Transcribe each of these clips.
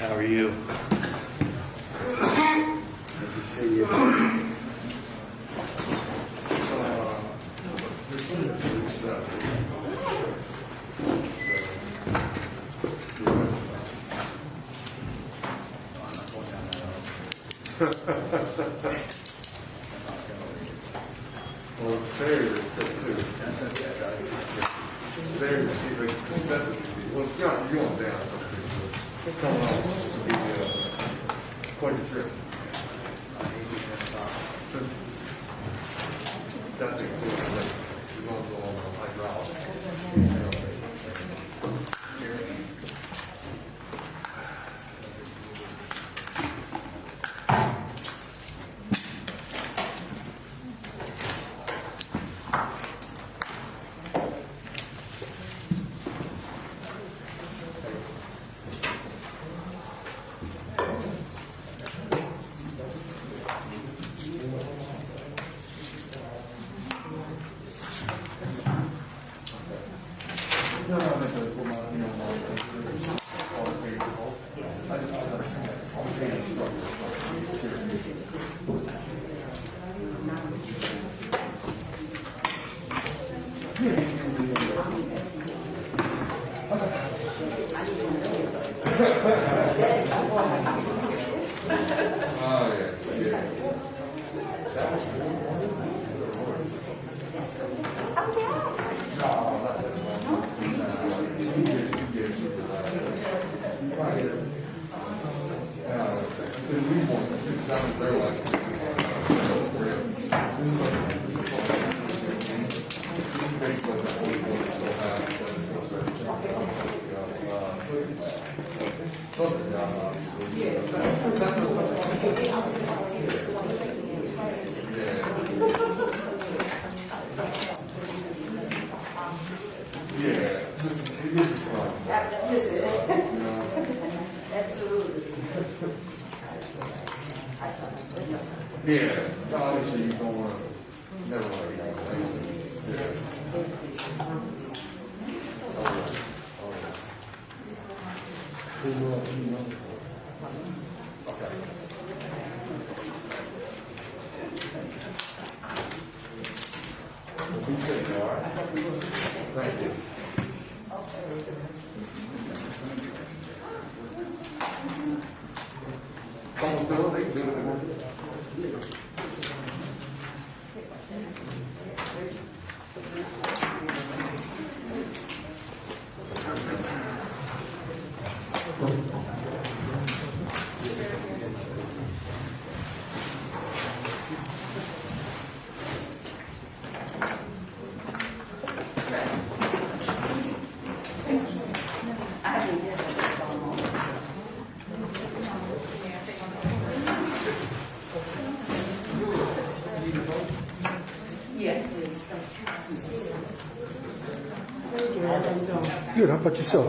How are you? Good to see you. Well, it's stairs too. Stairs, the seven. Well, you're going down. Come on, quite a trip. That thing too. You're going to go on hydraulic. Oh, yeah. That was yeah, obviously you don't want to never like that. Okay. Be safe, all right? Thank you. Come on, Bill, they can do it. Good, how about yourself?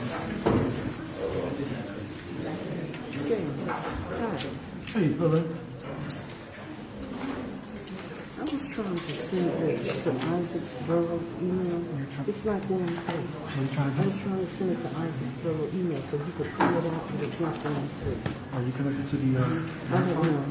Hey, brother. I was trying to send this to Isaac's Borough email. It's not going through. What are you trying to I do? was trying to send it to Isaac's Borough email so he could pull it out, but it's not going through. Are you connected to the, I don't know.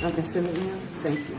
I can send it now? Thank you.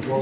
The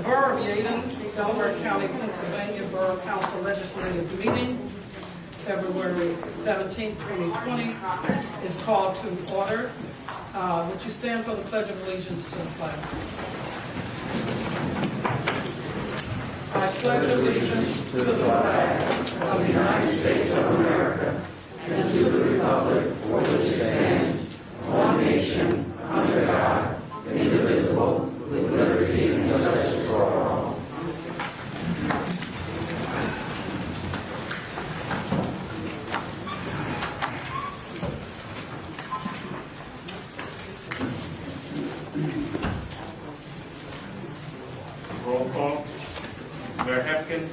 Borough of Yeadon, Delaware County, Pennsylvania Borough Council Legislative Meeting, February 17, 2020, is called to order. Would you stand for the Pledge of Allegiance to the flag? I pledge allegiance to the flag of the United States of America and to the republic for which it stands, one nation, under God, indivisible, with liberty and justice for all. Roll call. Mayor Hepkin.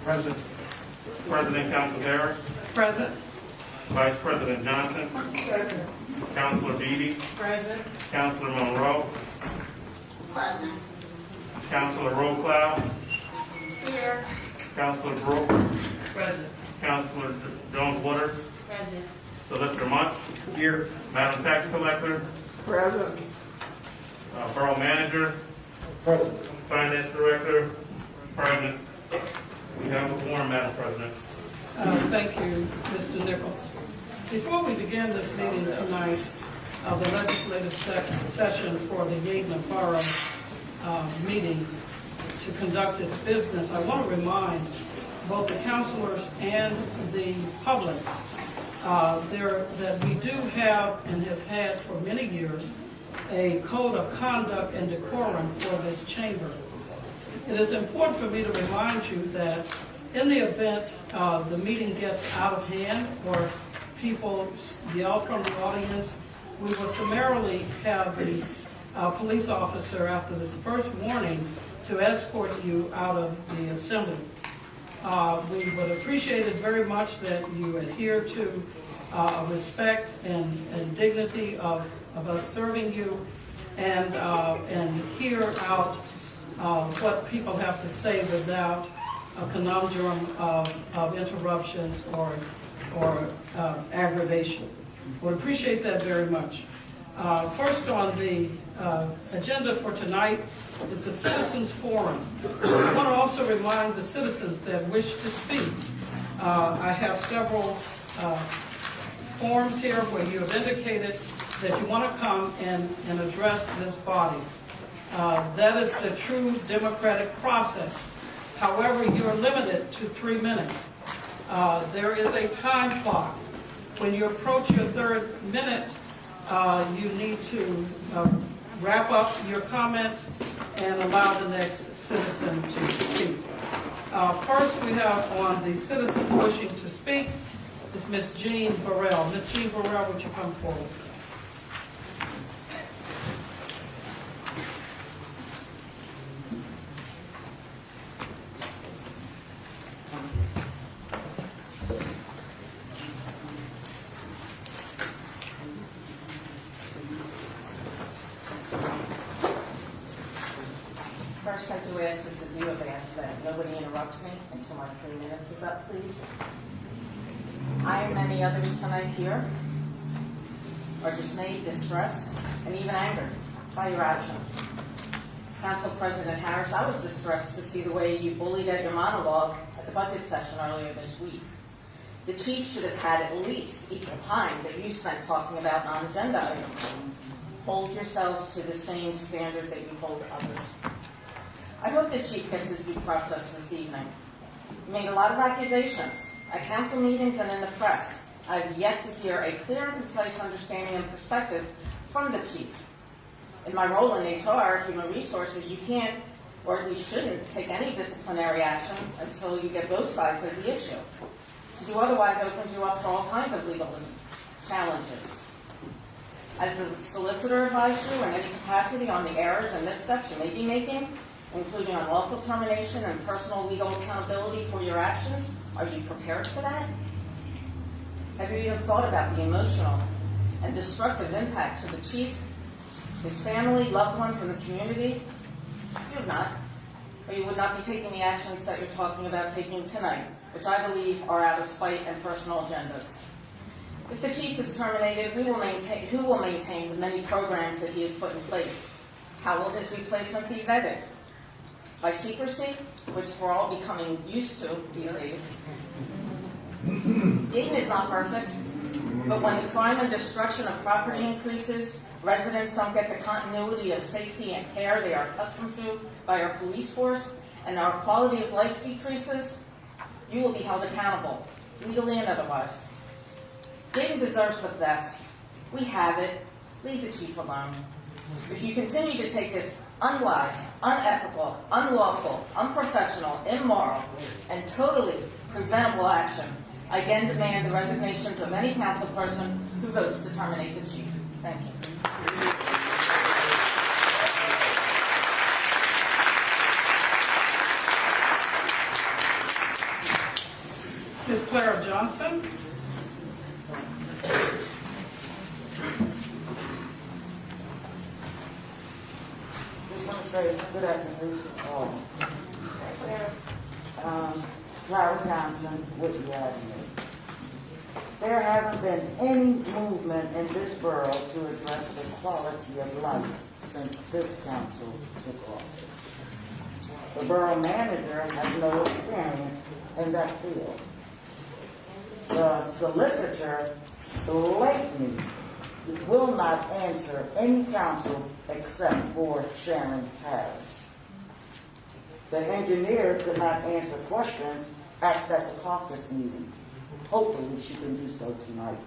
Present. President Council Harris. Present. Vice President Johnson. Present. Councilor Beatty. Present. Councilor Monroe. Present. Councilor Roquel. Here. Councilor Brooks. Present. Councilor Jones-Woodard. Present. Solicitor Munch. Here. Madam Tax Collector. Present. Borough Manager. Present. Finance Director. Present. We have a quorum, Madam President. Thank you, Mr. Nichols. Before we begin this meeting tonight of the legislative session for the Yeadon Borough meeting to conduct its business, I want to remind both the councilors and the public that we do have and have had for many years a code of conduct and decorum for this chamber. It is important for me to remind you that in the event the meeting gets out of hand or people yell from the audience, we will summarily have the police officer, after this first warning, to escort you out of the assembly. We would appreciate it very much that you adhere to respect and dignity of us serving you and hear out what people have to say without a conundrum of interruptions or aggravation. Would appreciate that very much. First on the agenda for tonight is the Citizens Forum. I want to also remind the citizens that wish to speak. I have several forms here where you have indicated that you want to come and address this body. That is the true democratic process. However, you're limited to 3 minutes. There is a time clock. When you approach your third minute, you need to wrap up your comments and allow the next citizen to speak. First, we have on the citizens wishing to speak is Ms. Yeadon Borough. Ms. Yeadon Borough, would you come forward? First, I do ask this as you have asked that nobody interrupt me until my 3 minutes is up, please. I and many others tonight here are dismayed, distressed, and even angered by your actions. Council President Harris, I was distressed to see the way you bullied at your monologue at the budget session earlier this week. The chief should have had at least equal time that you spent talking about non-agenda items. Hold yourselves to the same standard that you hold others. I hope the chief gets his due process this evening. You made a lot of accusations at council meetings and in the press. I've yet to hear a clear and concise understanding and perspective from the chief. In my role in HR, Human Resources, you can't, or at least shouldn't, take any disciplinary action until you get both sides of the issue. To do otherwise opens you up for all kinds of legal challenges. As the solicitor advised you in any capacity on the errors and missteps you may be making, including unlawful termination and personal legal accountability for your actions, are you prepared for that? Have you even thought about the emotional and destructive impact to the chief, his family, loved ones, and the community? You have not, or you would not be taking the actions that you're talking about taking tonight, which I believe are out of spite and personal agendas. If the chief is terminated, who will maintain the many programs that he has put in place? How will his replacement be vetted? By secrecy, which we're all becoming used to these days. Yeadon is not perfect, but when the crime and destruction of property increases, residents don't get the continuity of safety and care they are accustomed to by our police force, and our quality of life decreases, you will be held accountable, legally and otherwise. Yeadon deserves the best. We have it. Leave the chief alone. If you continue to take this unwise, unethical, unlawful, unprofessional, immoral, and totally preventable action, I again demand the resignations of any council person who votes to terminate the chief. Thank you. Ms. Clara Johnson. Just want to say good afternoon to all. Clara Johnson with Yeadon. There haven't been any movement in this borough to address the quality of life since this council took office. The borough manager has no experience in that field. The solicitor blatantly will not answer any council except for Sharon Harris. The engineer did not answer questions asked at the caucus meeting. Hopefully she can do so tonight.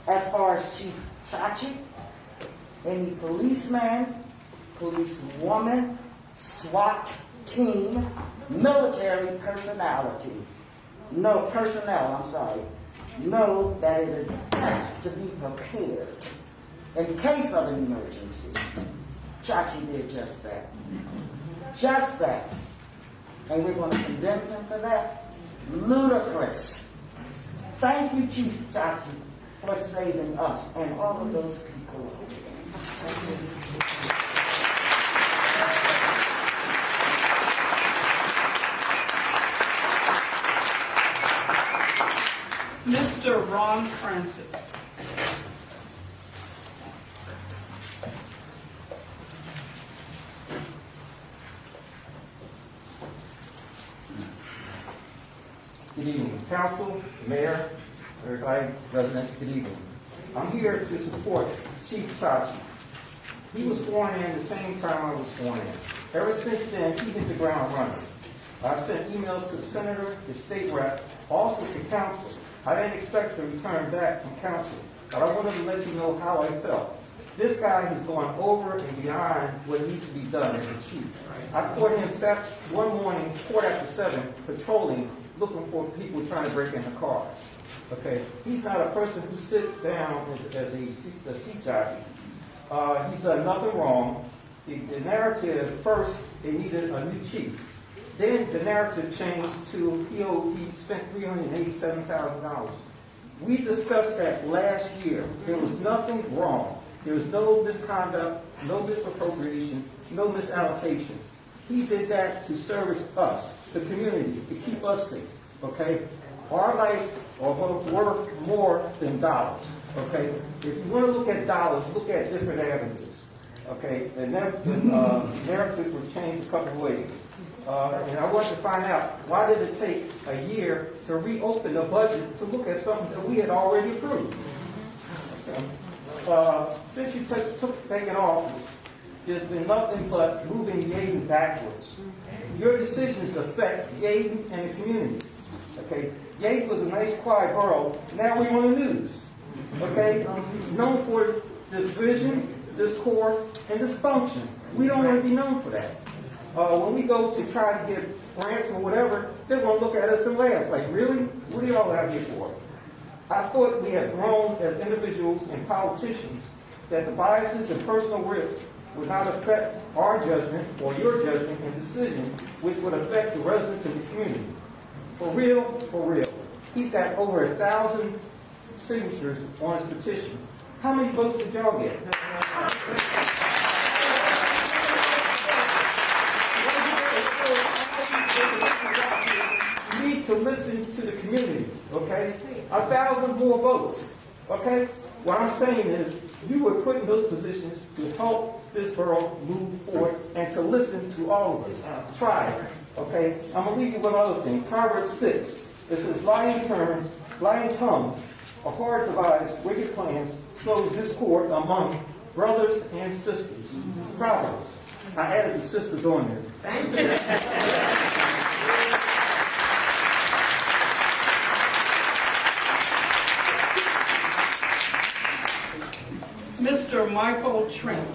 As far as Chief Chachi, any policeman, policewoman, SWAT team, military personality, know that it is best to be prepared in case of an emergency. Chachi did just that. Just that. And we're going to condemn him for that? Ludicrous. Thank you, Chief Chachi, for saving us and all of those people. Mr. Ron Francis. Good evening, Council, Mayor, everybody, residents, good evening. I'm here to support Chief Chachi. He was sworn in the same time I was sworn in. Ever since then, he hit the ground running. I've sent emails to the senator, the state rep, also to council. I didn't expect a return back from council, but I wanted to let you know how I felt. This guy has gone over and beyond what needs to be done as a chief. I caught him one morning, 7:15, patrolling, looking for people trying to break into cars. Okay, he's not a person who sits down as a seat jockey. He's done nothing wrong. The narrative, first, they needed a new chief. Then the narrative changed to he spent $387,000. We discussed that last year. There was nothing wrong. There was no misconduct, no misappropriation, no misallocation. He did that to service us, the community, to keep us safe. Okay? Our lives are worth more than dollars. Okay? If you want to look at dollars, look at different avenues. Okay, the narrative was changed a couple of ways. And I want to find out, why did it take a year to reopen the budget to look at something that we had already approved? Okay. Since you taken office, there's been nothing but moving Yeadon backwards. Your decisions affect Yeadon and the community. Okay, Yeadon was a nice, quiet borough. Now we're on the news. Okay, known for division, discord, and dysfunction. We don't want to be known for that. When we go to try to get grants or whatever, they're going to look at us and laugh. Like, really? What do y'all have here for? I thought we had grown as individuals and politicians that the biases and personal risks would not affect our judgment or your judgment and decision, which would affect the residents of the community. For real, for real. He's got over 1,000 signatures on his petition. How many votes did y'all get? You need to listen to the community, okay? 1,000 more votes, okay? What I'm saying is, you were put in those positions to help this borough move forward and to listen to all of us. Try it, okay? I'm going to leave you with another thing. Proverbs 6, it says, lying tongues are hard to devise, wicked plans, sows discord among brothers and sisters. Proverbs. I added the sisters on there. Thank you. Mr. Michael Trent.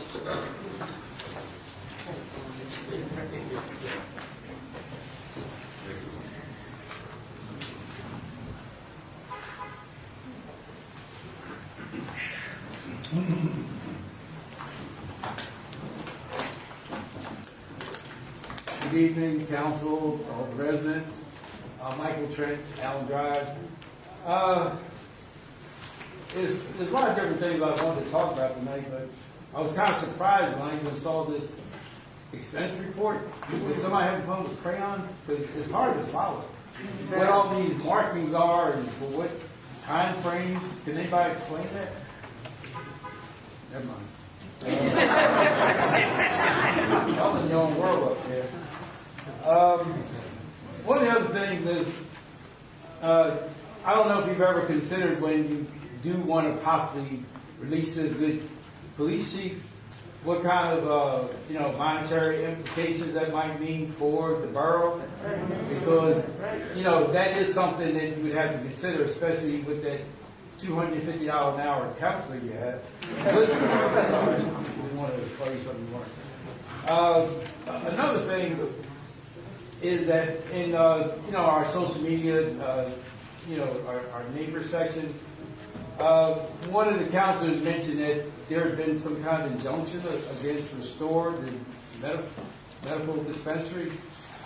Good evening, council, all the residents. Michael Trent, Allen Drive. There's a lot of different things I wanted to talk about tonight, but I was kind of surprised when I even saw this expense report. Was somebody having fun with crayons? Because it's hard to follow what all these markings are and for what time frame. Can anybody explain that? Never mind. I'm in your own world up there. One of the other things is, I don't know if you've ever considered when you do want to possibly release this good police chief, what kind of monetary implications that might mean for the borough, because that is something that you would have to consider, especially with that $250 an hour counselor you have. Listen, we want to tell you something more. Another thing is that in our social media, our neighbor section, one of the counselors mentioned that there had been some kind of injunction against Restore, the medical dispensary.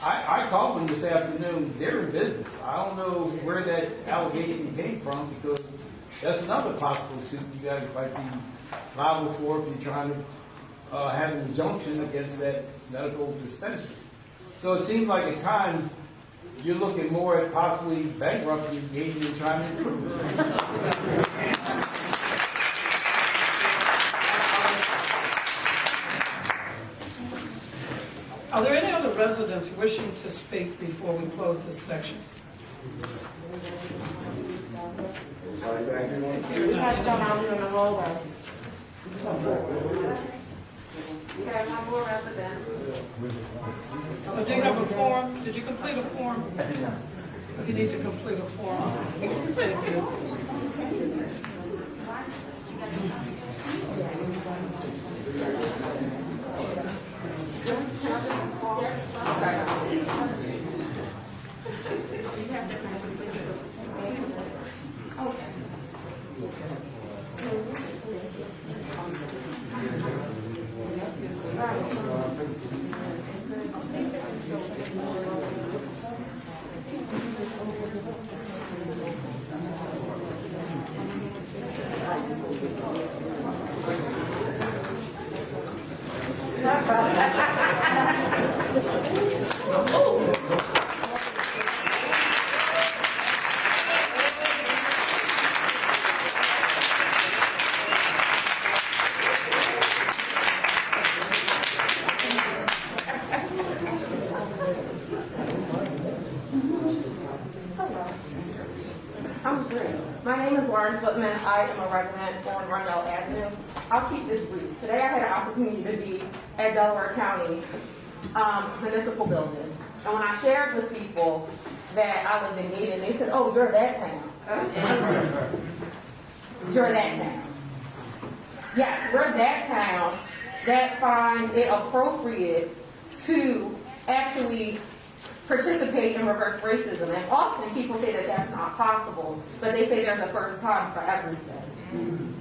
I called them this afternoon. They're in business. I don't know where that allegation came from, because that's another possible suit you guys might be liable for if you're trying to have an injunction against that medical dispensary. So it seems like at times you're looking more at possibly bankrupting Yeadon and trying to improve it. Are there any other residents wishing to speak before we close this section? We have some out here in the hallway. We have one more resident. Do you have a form? Did you complete a form? You need to complete a form. Thank you. Whitman. I am a resident on Rundell Avenue. I'll keep this brief. Today I had an opportunity to be at Delaware County Municipal Building. And when I shared with people that I lived in Yeadon, they said, oh, you're that town. You're that town. Yes, we're that town that finds it appropriate to actually participate in reverse racism. And often people say that that's not possible, but they say there's a first time for everything.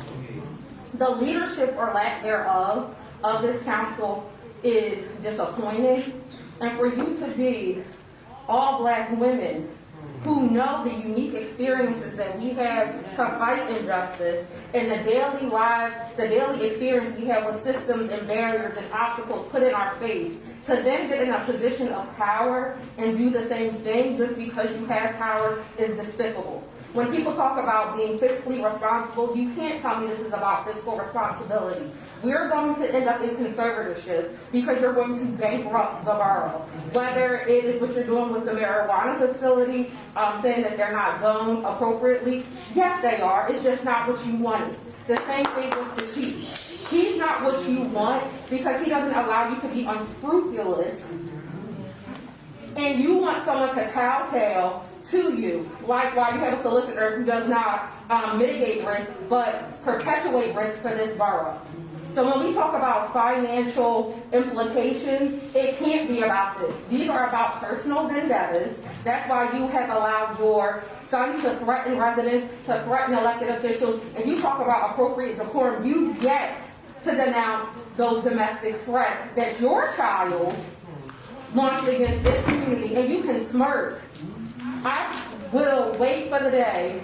The leadership or lack thereof of this council is disappointing. And for you to be all black women who know the unique experiences that we have to fight injustice and the daily lives, the daily experience we have with systems and barriers and obstacles put in our face, to then get in a position of power and do the same thing just because you have power is despicable. When people talk about being fiscally responsible, you can't tell me this is about fiscal responsibility. We're going to end up in conservatorship because you're going to bankrupt the borough. Whether it is what you're doing with the marijuana facility, saying that they're not zoned appropriately. Yes, they are. It's just not what you wanted. The same thing with the chief. He's not what you want because he doesn't allow you to be unscrupulous. And you want someone to kowtow to you, like why you have a solicitor who does not mitigate risk, but perpetuate risk for this borough. So when we talk about financial implications, it can't be about this. These are about personal vendettas. That's why you have allowed your son to threaten residents, to threaten elected officials, and you talk about appropriate decorum. You get to denounce those domestic threats that your child launched against this community, and you can smirk. I will wait for the day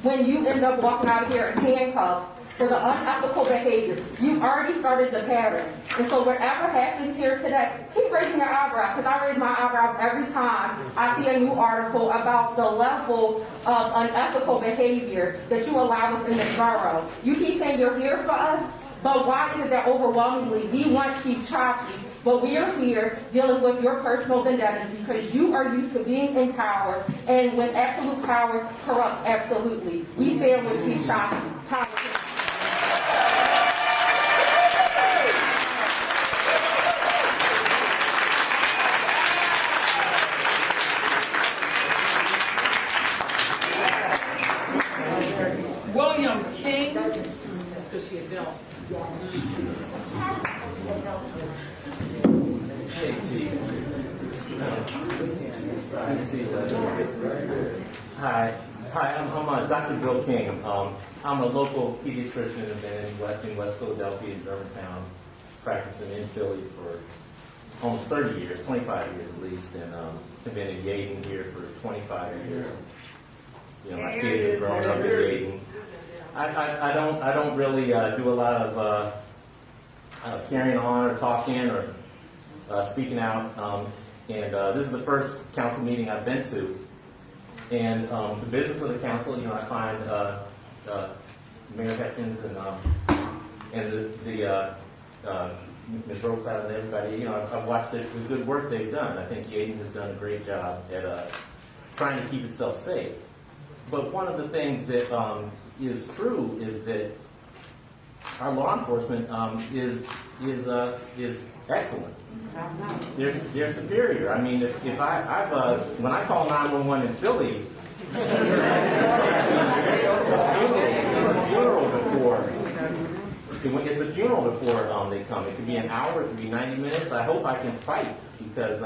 when you end up walking out of here in handcuffs for the unethical behavior. You already started the pattern. And so whatever happens here today, keep raising your eyebrows, because I raise my eyebrows every time I see a new article about the level of unethical behavior that you allow within this borough. You keep saying you're here for us, but why is it that overwhelmingly we want Chief Chachi, but we are here dealing with your personal vendettas because you are used to being in power, and when absolute power corrupts absolutely. We stand with Chief Chachi. Power. William King, because she had built. Hi, I'm Dr. Bill King. I'm a local pediatrician and been in West Philadelphia and Germantown, practicing in Philly for almost 30 years, 25 years at least, and I've been in Yeadon here for 25 years. You know, my kids have grown up in Yeadon. I don't really do a lot of carrying on or talking or speaking out. And this is the first council meeting I've been to. And the business of the council, you know, I find Mayor Hepkins and the Ms. Rocloud and everybody, you know, I've watched the good work they've done. I think Yeadon has done a great job at trying to keep itself safe. But one of the things that is true is that our law enforcement is excellent. They're superior. I mean, if I've when I call 911 in Philly, it's a funeral before. It's a funeral before they come. It could be an hour. It could be 90 minutes. I hope I can fight because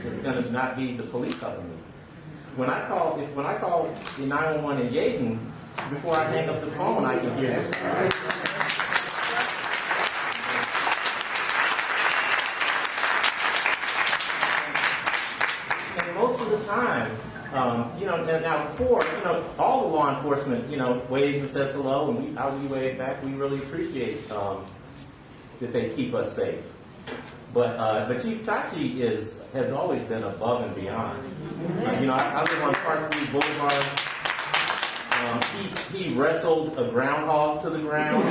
it's going to not be the police helping me. When I call the 911 in Yeadon, before I hang up the phone, I can hear this. And most of the times, you know, now before, you know, all the law enforcement, you know, waves and says hello, and we wave back. We really appreciate that they keep us safe. But Chief Chachi has always been above and beyond. You know, I live on Parkview Boulevard. He wrestled a groundhog to the ground.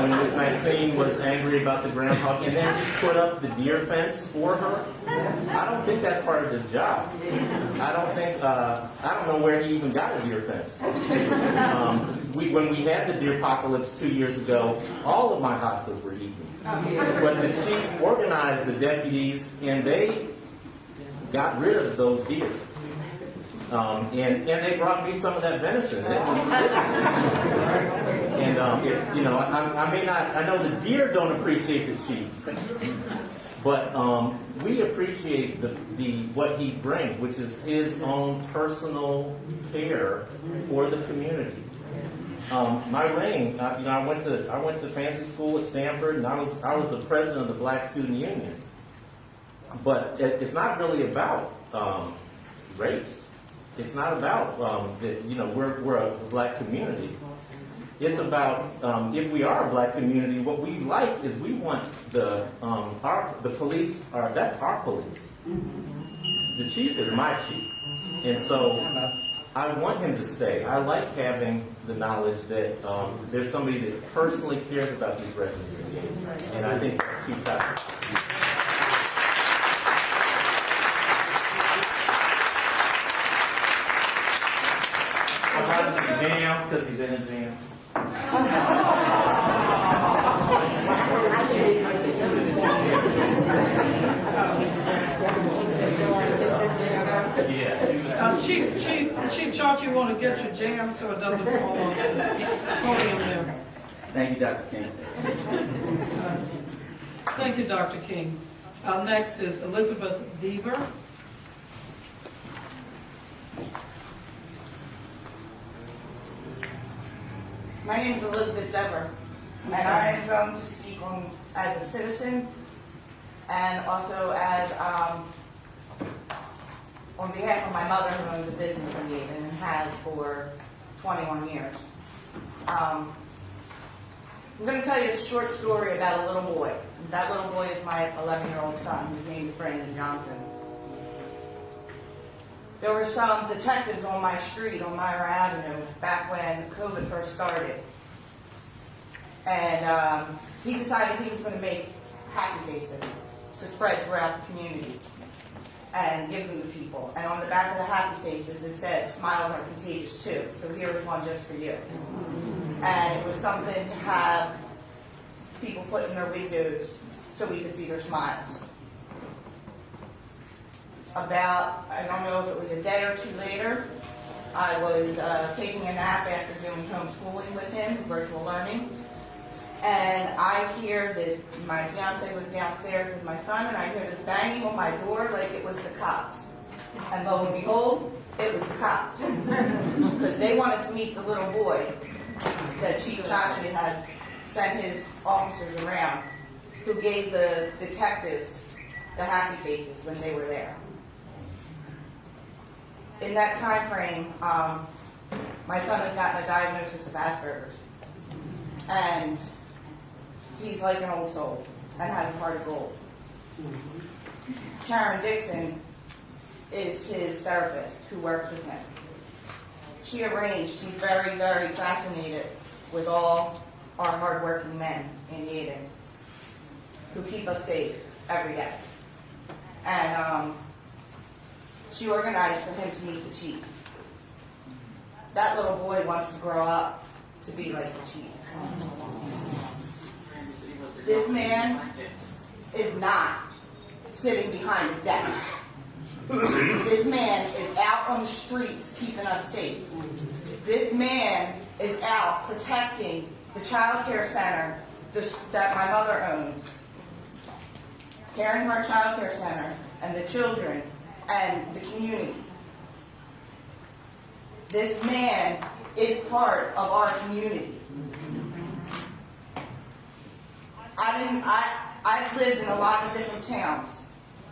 when Miss Maxine was angry about the groundhog, and then he put up the deer fence for her. I don't think that's part of his job. I don't know where he even got a deer fence. When we had the deer apocalypse 2 years ago, all of my hostas were eaten. But the chief organized the deputies, and they got rid of those deer. And they brought me some of that venison. That was delicious. And I know the deer don't appreciate the chief, but we appreciate what he brings, which is his own personal care for the community. My reign, I went to fancy school at Stanford, and I was the president of the Black Student Union. But it's not really about race. It's not about we're a black community. It's about if we are a black community, what we like is we want the police that's our police. The chief is my chief, and so I want him to stay. I like having the knowledge that there's somebody that personally cares about these residents in Yeadon, and I think that's Chief Patrick. I'm not in the jam because he's in a jam. Chief Chalk, you want to get your jam so it doesn't fall on the podium there. Thank you, Dr. King. Thank you, Dr. King. Next is Elizabeth Deaver. My name is Elizabeth Dever, and I am going to speak as a citizen and also as on behalf of my mother, who owns a business in Yeadon and has for 21 years. I'm going to tell you a short story about a little boy. That little boy is my 11-year-old son. His name is Brandon Johnson. There were some detectives on my street, on Myra Avenue, back when COVID first started. And he decided he was going to make happy faces to spread throughout the community and give them to people. And on the back of the happy faces, it said, "Smiles are contagious too, so here's one just for you." And it was something to have people put in their windows so we could see their smiles. About, I don't know if it was a day or two later, I was taking a nap after doing homeschooling with him, virtual learning, and I hear this, my fiance was downstairs with my son, and I hear this banging on my door like it was the cops. And lo and behold, it was the cops. Because they wanted to meet the little boy that Chief Chachi had sent his officers around, who gave the detectives the happy faces when they were there. In that time frame, my son has gotten a diagnosis of Asperger's. And he's like an old soul and has a heart of gold. Karen Dixon is his therapist who works with him. She arranged, he's very, very fascinated with all our hardworking men in Yeadon who keep us safe every day. And she organized for him to meet the chief. That little boy wants to grow up to be like the chief. This man is not sitting behind a desk. This man is out on the streets keeping us safe. This man is out protecting the child care center that my mother owns, caring for our child care center and the children and the community. This man is part of our community. I've lived in a lot of different towns,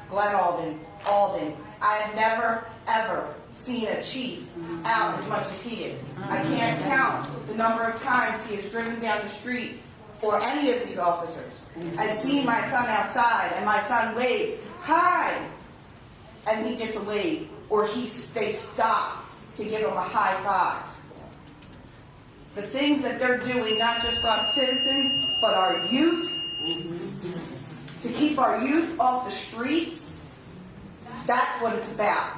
Glen Alden. I have never, ever seen a chief out as much as he is. I can't count the number of times he has driven down the street, or any of these officers, and seen my son outside, and my son waves, "Hi!" and he gets a wave, or they stop to give him a high five. the things that they're doing, not just for our citizens, but our youth, to keep our youth off the streets, that's what it's about.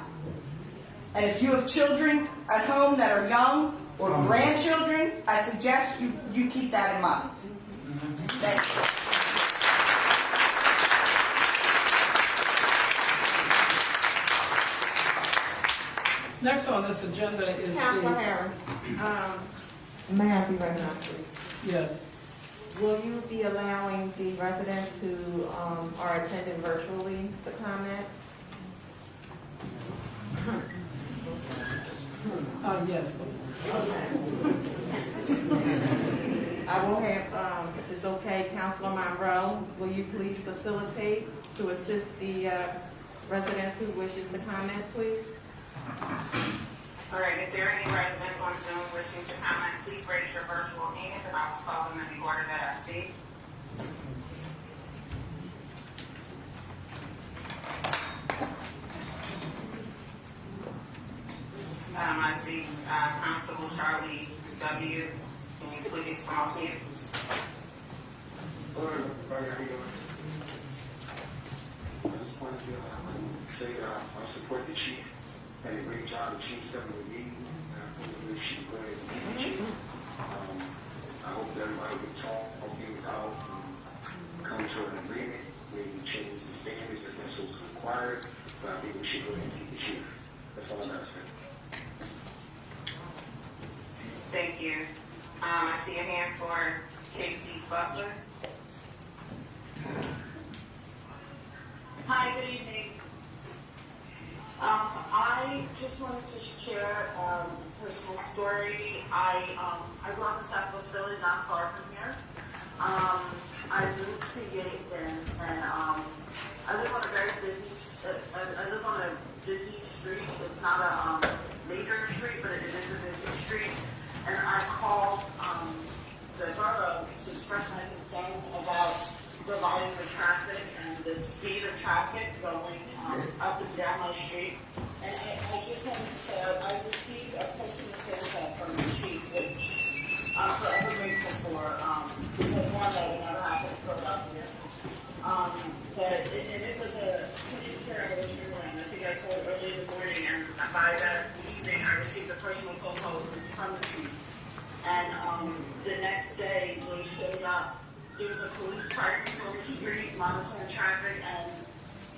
And if you have children at home that are young or grandchildren, I suggest you keep that in mind. Thank you. Next on this agenda is Councilor the, Harris, may I be recognized, please? yes, Will you be allowing the residents who are attending virtually to comment? yes. I will have, if it's okay, Councilor Monroe, will you please facilitate to assist the residents who wishes to comment, please? All right, if there are any residents on Zoom wishing to comment, please raise your virtual hand and I will call them in the order that I see. I see Constable Charlie W. Can you please come off mute? Hello, everybody. How you doing? I just wanted to say I support the chief. Had a great job. The chief's definitely leading. And I believe she's going to be the chief. I hope that everybody can talk things out and come to an agreement. Maybe change the standards if that's what's required. But I think we should go ahead and keep the chief. That's all I got to say. Thank you. I see a hand for Casey Butler. Hi, good evening. I just wanted to share a personal story. I grew up in Southwest Philly, not far from here. I moved to Yeadon, and I live on a very busy. I live on a busy street. It's not a major street, but it is a busy street. And I called the borough to express my concern about the volume of traffic and the speed of traffic going up and down my street. And I just wanted to say I received a personal feedback from the chief, which I'm forever grateful for, because one that we never have to put up with. But it was a 24-hour turnaround. I think I called early in the morning, and by that evening I received a personal phone call from the chief. And the next day they showed up. There was a police presence on the street monitoring traffic, and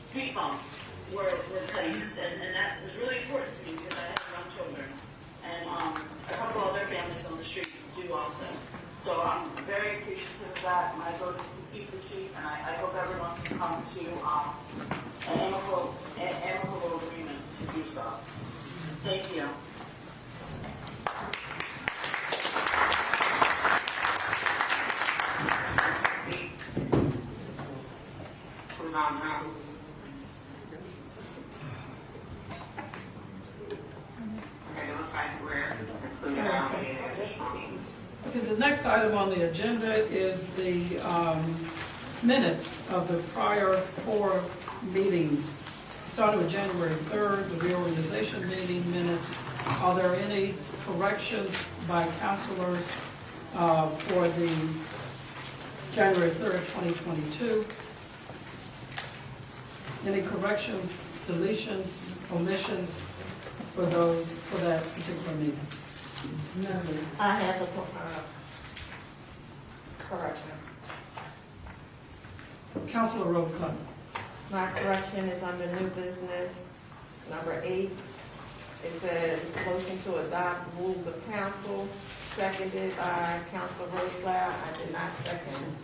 speed bumps were placed, and that was really important to me because I have young children, and a couple other families on the street do also. So I'm very appreciative of that. My vote is to keep the chief, and I hope everyone can come to an amicable agreement to do so. Thank you. Who's on Zoom? Okay, it looks like we're included. I don't see any additional meetings. Okay, the next item on the agenda is the minutes of the prior 4 meetings, starting with January 3rd, the reorganization meeting minutes. Are there any corrections by councilors for the January 3rd, 2022? Any corrections, deletions, omissions for that particular meeting? None. I have a correction. Councilor Rowe Club. My correction is under new business, number 8. It says motion to adopt rules of council, seconded by Councilor Roselaw. I did not second.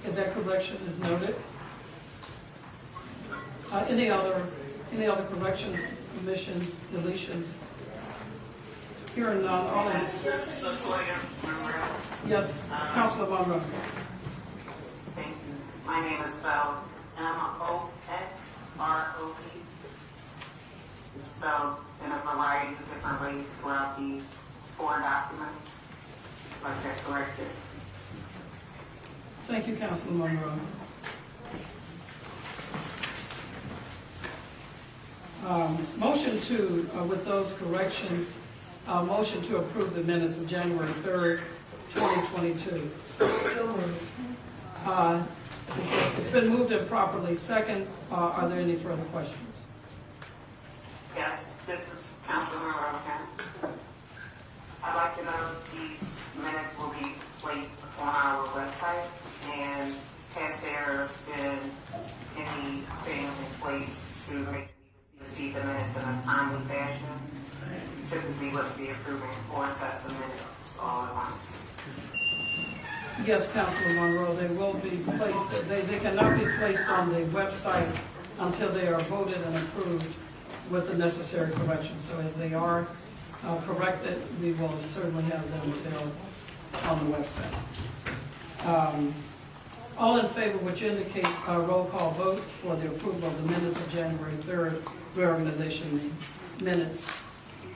If that correction is noted. Any other corrections, omissions, deletions? Hearing none, all in. Yes, Councilor Monroe. Thank you. My name is spelled M-O-N-R-O-E. It's spelled in a variety of different ways throughout these 4 documents. Like that corrected. Thank you, Councilor Monroe. Motion to, with those corrections, motion to approve the minutes of January 3rd, 2022. It's been moved and properly second. Are there any further questions? Yes, this is Councilor Rowan. I'd like to know if these minutes will be placed on our website, and has there been anything in place to make we receive the minutes in a timely fashion? Typically, would be approving 4 sets of minutes all at once. Yes, Councilor Monroe, they will be placed, they cannot be placed on the website until they are voted and approved with the necessary corrections. So as they are corrected, we will certainly have them available on the website. All in favor, which indicate a roll call vote for the approval of the minutes of January 3rd reorganization minutes,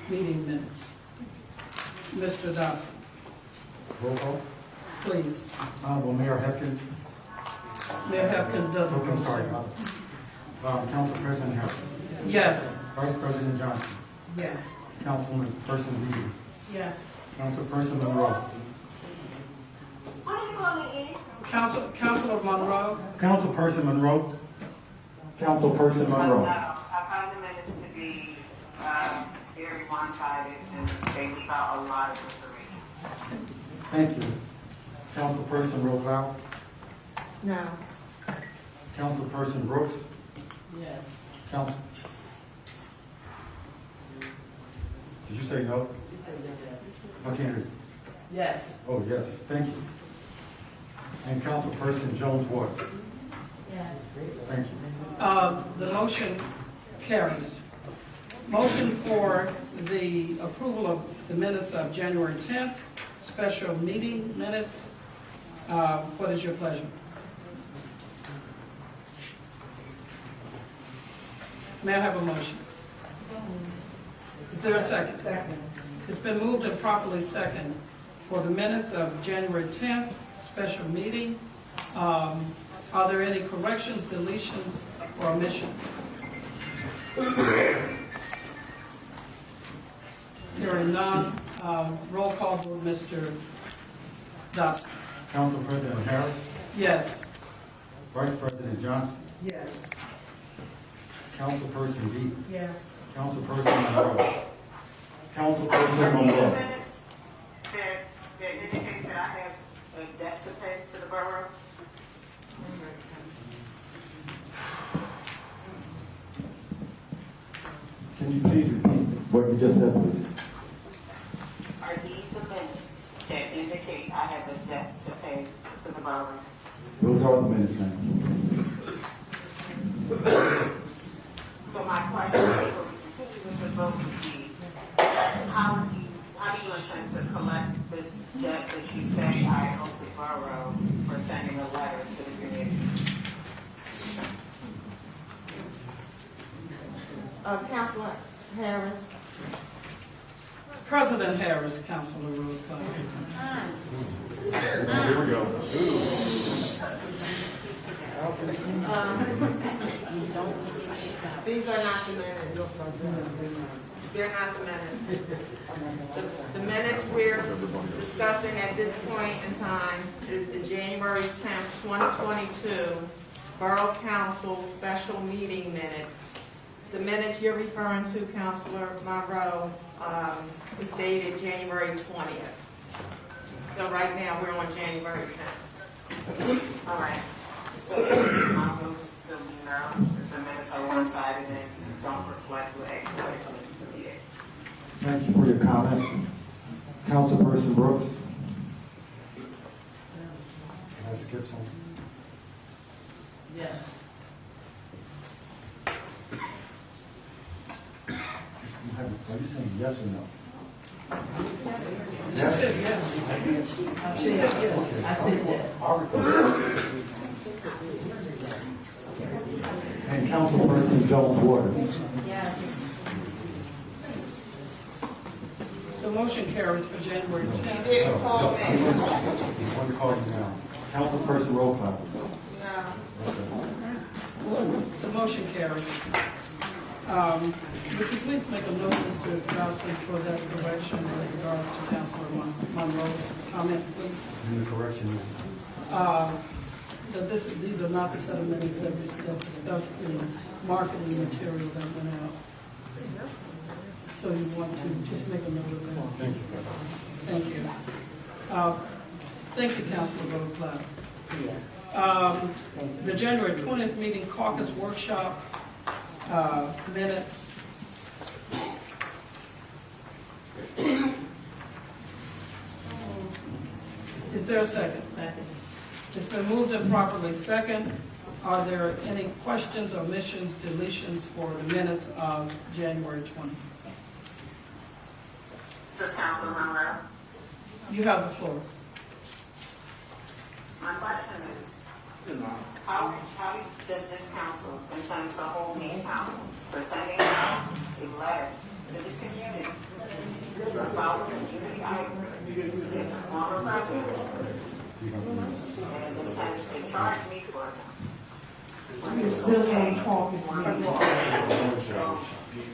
meeting minutes. Mr. Dawson, Roll call. please. Honorable Mayor Hepkins. Mayor Hopkins doesn't. Okay, I'm sorry. Council President Harris. Yes. Vice President Johnson. Yes. Councilperson Reed. Yes. Councilperson Monroe. What are you going to eat? Councilor Monroe. Councilperson Monroe. Councilperson Monroe. I find the minutes to be very one-sided, and they leave out a lot of information. Thank you. Councilperson Rowe. No. Councilperson Brooks. Yes. Council. Did you say no? I can't hear you. Yes. Oh, yes. Thank you. And Councilperson Jones Ward. Yes. Thank you. The motion carries. Motion for the approval of the minutes of January 10th, special meeting minutes. What is your pleasure? May I have a motion? Is there a second? Second. It's been moved and properly second for the minutes of January 10th, special meeting. Are there any corrections, deletions, or omissions? Hearing none, roll call vote, Mr. Dodson. Council President Harris. Yes. Vice President Johnson. Yes. Councilperson Reed. Yes. Councilperson Monroe. Councilperson Are these the Monroe. minutes that indicate that I have a debt to pay to the borough? Can you please repeat what you just said, please? Are these the minutes that indicate I have a debt to pay to the borough? Those are the minutes, ma'am. So my question before we continue with the vote would be, how do you intend to collect this debt that you say I owe the borough for sending a letter to the community? Councilor Harris. President Harris, Councilor Rose. Here we go. These are not the minutes. They're not the minutes. The minutes we're discussing at this point in time is the January 10th, 2022 Borough Council special meeting minutes. The minutes you're referring to, Councilor Monroe, is dated January 20th. So right now, we're on January 10th. All right. So my vote would still be no, if the minutes are one-sided and don't reflect what actually did. Thank you for your comment. Councilperson Brooks. Can I skip something? Yes. Are you saying yes or no? She said yes. She said yes. I said yes. I'll record. And Councilperson Jones Waters. Yes. The motion carries for January 10th. I want to call you now. Councilperson Rowe. The motion carries. Would you please make a note, Mr. Johnson, for that correction with regards to Councilor Monroe's comment, please? And the correction is, That these are not the set of minutes that discuss the marketing material that went out. So you want to just make a note of that? thank you. Thank you. Thank you, Councilor Rose. The January 20th meeting caucus workshop minutes. Is there a second? Second. It's been moved and properly second. Are there any questions, omissions, deletions for the minutes of January 20th? This is Councilor Monroe. You have the floor. My question is, how does this council intend to hold me accountable for sending out a letter to the community about community items as a former president and intends to charge me for it? When it's okay,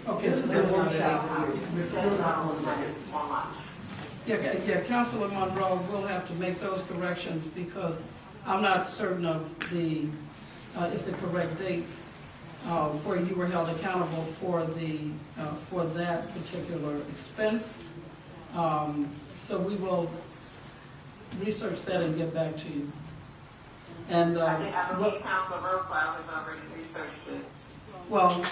Okay, so that's yeah, Councilor Monroe will have to make those corrections because I'm not certain of the, if the correct date where you were held accountable for that particular expense. So we will research that and get back to you. And I believe Councilor Rothwell has already researched it. well,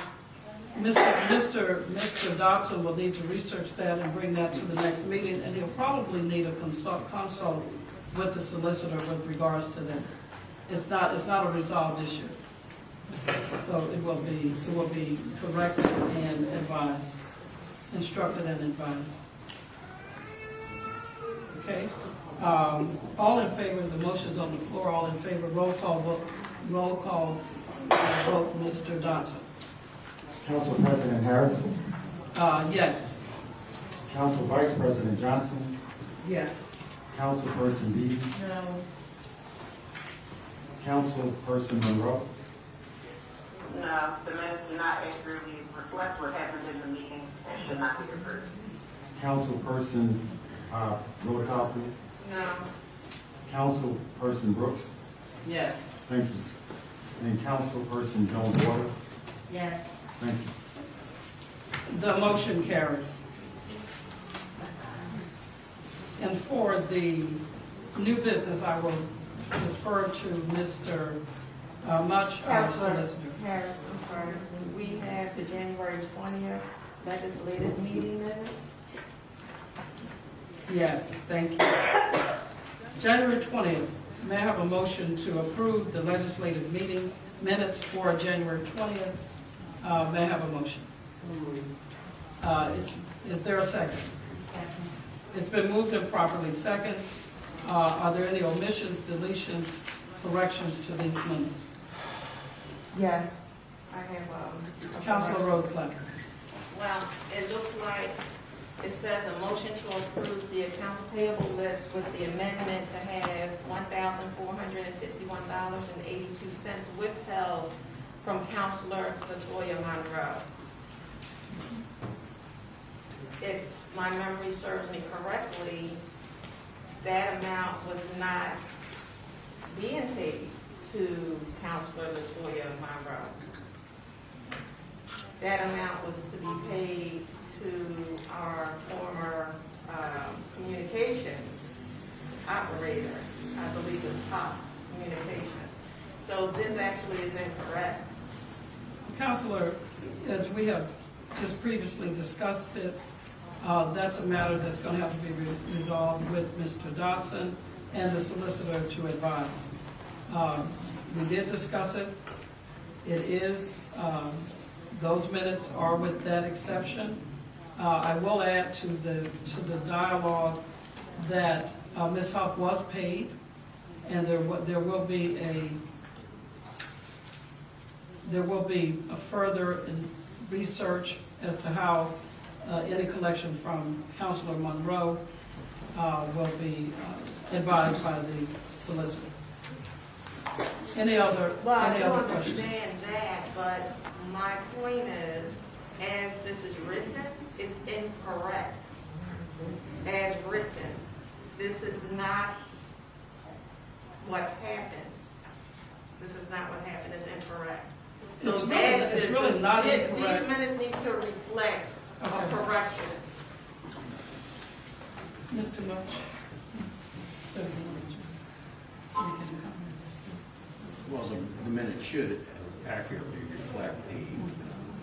Mr. Dodson will need to research that and bring that to the next meeting, and he'll probably need a consult with the solicitor with regards to that. It's not a resolved issue. So it will be corrected and advised, instructed and advised. Okay? All in favor of the motions on the floor, all in favor, roll call vote, Mr. Dodson. Council President Harris, Yes. Council Vice President Johnson, Yes. Councilperson Beebe, No. Councilperson Monroe, No, the minutes do not accurately reflect what happened in the meeting and should not be approved. Councilperson Rotoff, No. Councilperson Brooks, Yes. thank you, and Councilperson Jones Water, Yes. thank you. The motion carries. And for the new business, I will defer to Mr. Much, our Councilor solicitor. Harris, I'm sorry. We have the January 20th legislative meeting minutes. Yes, thank you. January 20th, may I have a motion to approve the legislative meeting minutes for January 20th? May I have a motion? Is there a second? It's been moved and properly second. Are there any omissions, deletions, corrections to these minutes? Yes. I have, Councilor Rothwell. well, it looks like it says a motion to approve the accounts payable list with the amendment to have $1,451.82 withheld from Councilor Latoya Monroe. If my memory serves me correctly, that amount was not being paid to Councilor Latoya Monroe. That amount was to be paid to our former communications operator, I believe it's Top Communications. So this actually is incorrect. Counselor, as we have just previously discussed it, that's a matter that's going to have to be resolved with Mr. Dodson and the solicitor to advise. We did discuss it. It is, those minutes are with that exception. I will add to the dialogue that Ms. Huff was paid, and there will be a further research as to how any collection from Councilor Monroe will be advised by the solicitor. Any other Well, I do questions? understand that, but my point is, as this is written is incorrect. As written, this is not what happened. This is not what happened. It's incorrect. It's really not incorrect. These minutes need to reflect a correction. Mr. Much? Well, the minutes should accurately reflect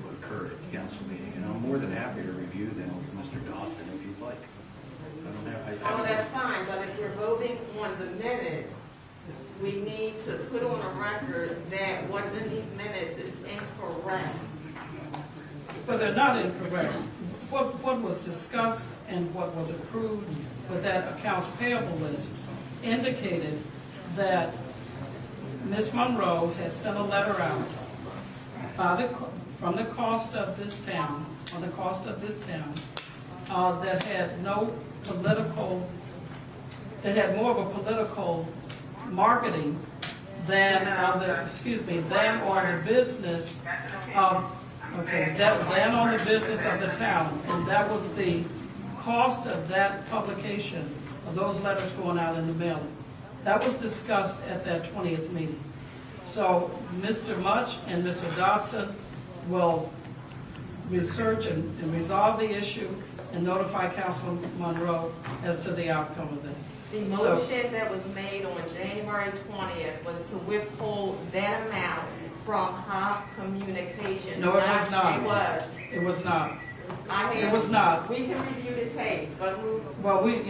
what occurred at the council meeting, and I'm more than happy to review them with Mr. Dawson if you'd like. Oh, that's fine, but if you're voting on the minutes, we need to put on a record that what's in these minutes is incorrect. But they're not incorrect. What was discussed and what was approved with that accounts payable list indicated that Ms. Monroe had sent a letter out from the cost of this town, that had no political, that had more of a political marketing than on the business of, than on the business of the town. And that was the cost of that publication, of those letters going out in the mailing. That was discussed at that 20th meeting. So Mr. Much and Mr. Dodson will research and resolve the issue and notify Councilman Monroe as to the outcome of that. The motion that was made on January 20th was to withhold that amount from Hop Communication. No, it was not. It was. It was not. It was not. We can review the tape, but Well, we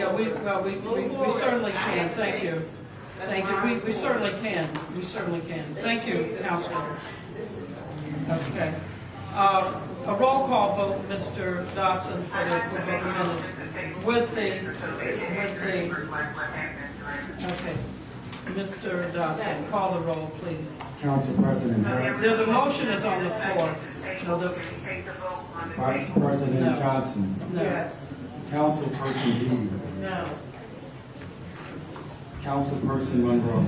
certainly can. Thank you. Thank you. We certainly can. We certainly can. Thank you, Councilor. Okay. A roll call vote, Mr. Dodson, for the minutes. With the, okay. Mr. Dodson, call the roll, please. Council President Harris. The motion is on the floor. No, Vice President No. Johnson. No. Yes. Councilperson Deedy. No. Councilperson Monroe.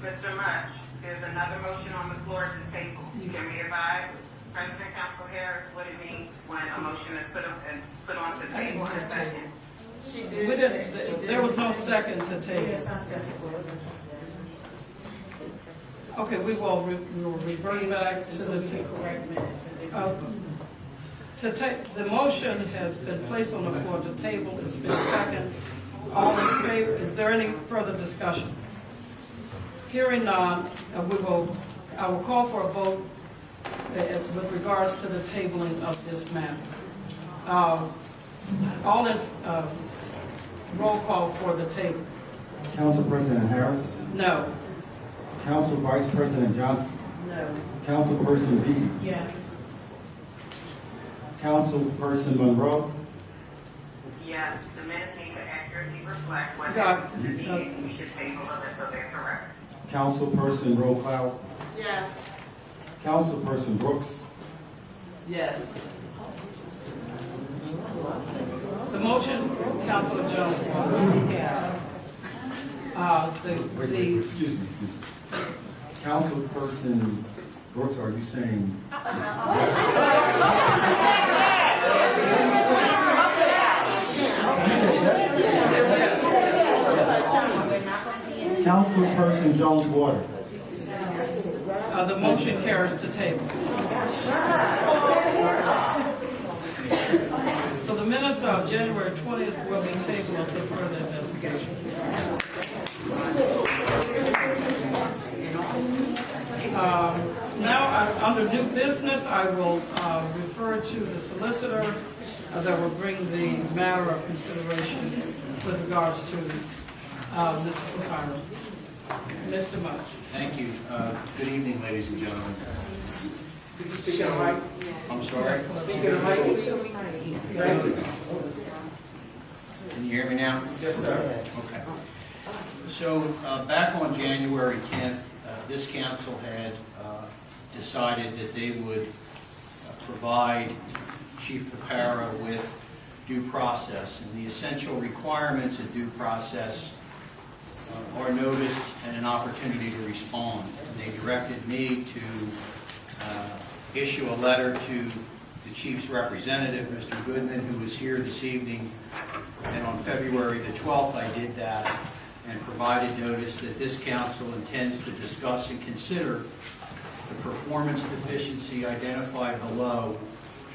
Mr. Much, there's another motion on the floor to table. Can we advise President Council Harris what it means when a motion is put on to table in a second? We didn't, there was no second to table. Okay, we will revert back to the table. The motion has been placed on the floor to table. It's been seconded. All in favor? Is there any further discussion? Hearing none, I will call for a vote with regards to the tabling of this matter. All in roll call for the table. Council President Harris. No. Council Vice President Johnson. No. Councilperson Deedy. Yes. Councilperson Monroe. Yes, the minutes need to accurately reflect what happened to the meeting. We should table it so they're correct. Councilperson Roquel. Yes. Councilperson Brooks. Yes. The motion, Councilor Jones. Excuse me. Councilperson Brooks, are you saying? Councilperson Jones Water. The motion carries to table. So the minutes of January 20th will be tabled for further investigation. Now, under new business, I will refer to the solicitor that will bring the matter of consideration with regards to Mr. Papyrus. Mr. Much. Thank you. Good evening, ladies and gentlemen. Speak in the mic. I'm sorry. Speak in the mic. Thank you. Can you hear me now? Yes, sir. Okay. So back on January 10th, this council had decided that they would provide Chief Papara with due process. And the essential requirements of due process are notice and an opportunity to respond. And they directed me to issue a letter to the chief's representative, Mr. Goodman, who is here this evening. And on February the 12th, I did that and provided notice that this council intends to discuss and consider the performance deficiency identified below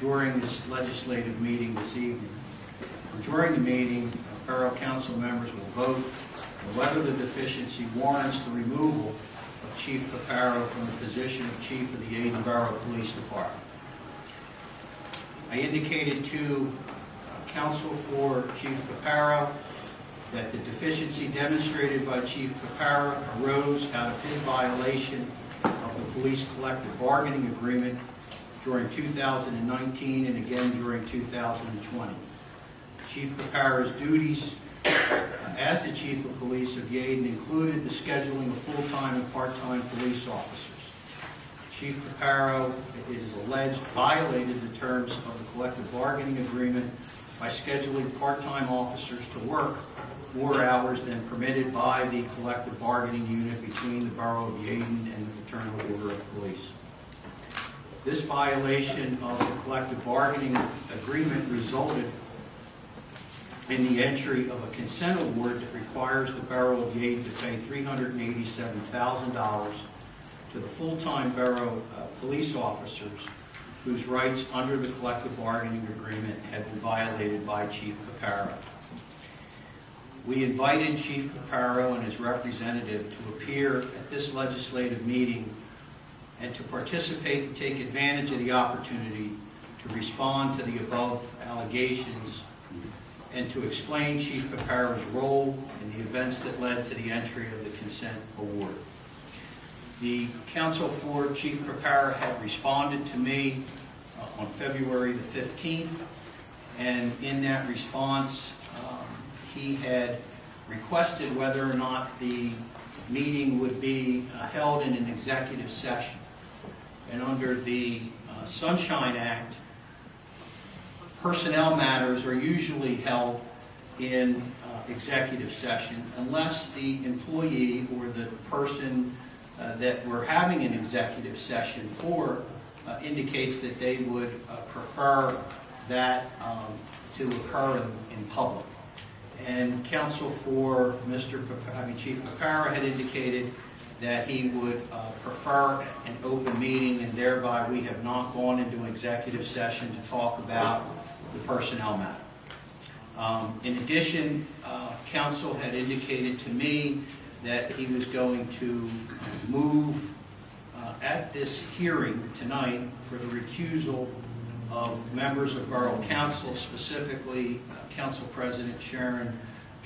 during this legislative meeting this evening. During the meeting, Borough Council members will vote on whether the deficiency warrants the removal of Chief Paparo from the position of Chief of the Yeadon Borough Police Department. I indicated to counsel for Chief Paparo that the deficiency demonstrated by Chief Paparo arose out of his violation of the police collective bargaining agreement during 2019 and again during 2020. Chief Paparo's duties as the Chief of Police of Yeadon included the scheduling of full-time and part-time police officers. Chief Paparo, it is alleged, violated the terms of the collective bargaining agreement by scheduling part-time officers to work more hours than permitted by the collective bargaining unit between the Borough of Yeadon and the Fraternal Order of Police. This violation of the collective bargaining agreement resulted in the entry of a consent award that requires the Borough of Yeadon to pay $387,000 to the full-time borough police officers whose rights under the collective bargaining agreement had been violated by Chief Paparo. We invited Chief Paparo and his representative to appear at this legislative meeting and to participate and take advantage of the opportunity to respond to the above allegations and to explain Chief Paparo's role in the events that led to the entry of the consent award. The counsel for Chief Paparo had responded to me on February the 15th, and in that response, he had requested whether or not the meeting would be held in an executive session. And under the Sunshine Act, personnel matters are usually held in executive session unless the employee or the person that we're having an executive session for indicates that they would prefer that to occur in public. And counsel for Chief Paparo had indicated that he would prefer an open meeting, and thereby we have not gone into an executive session to talk about the personnel matter. In addition, counsel had indicated to me that he was going to move at this hearing tonight for the recusal of members of Borough Council, specifically Council President Sharon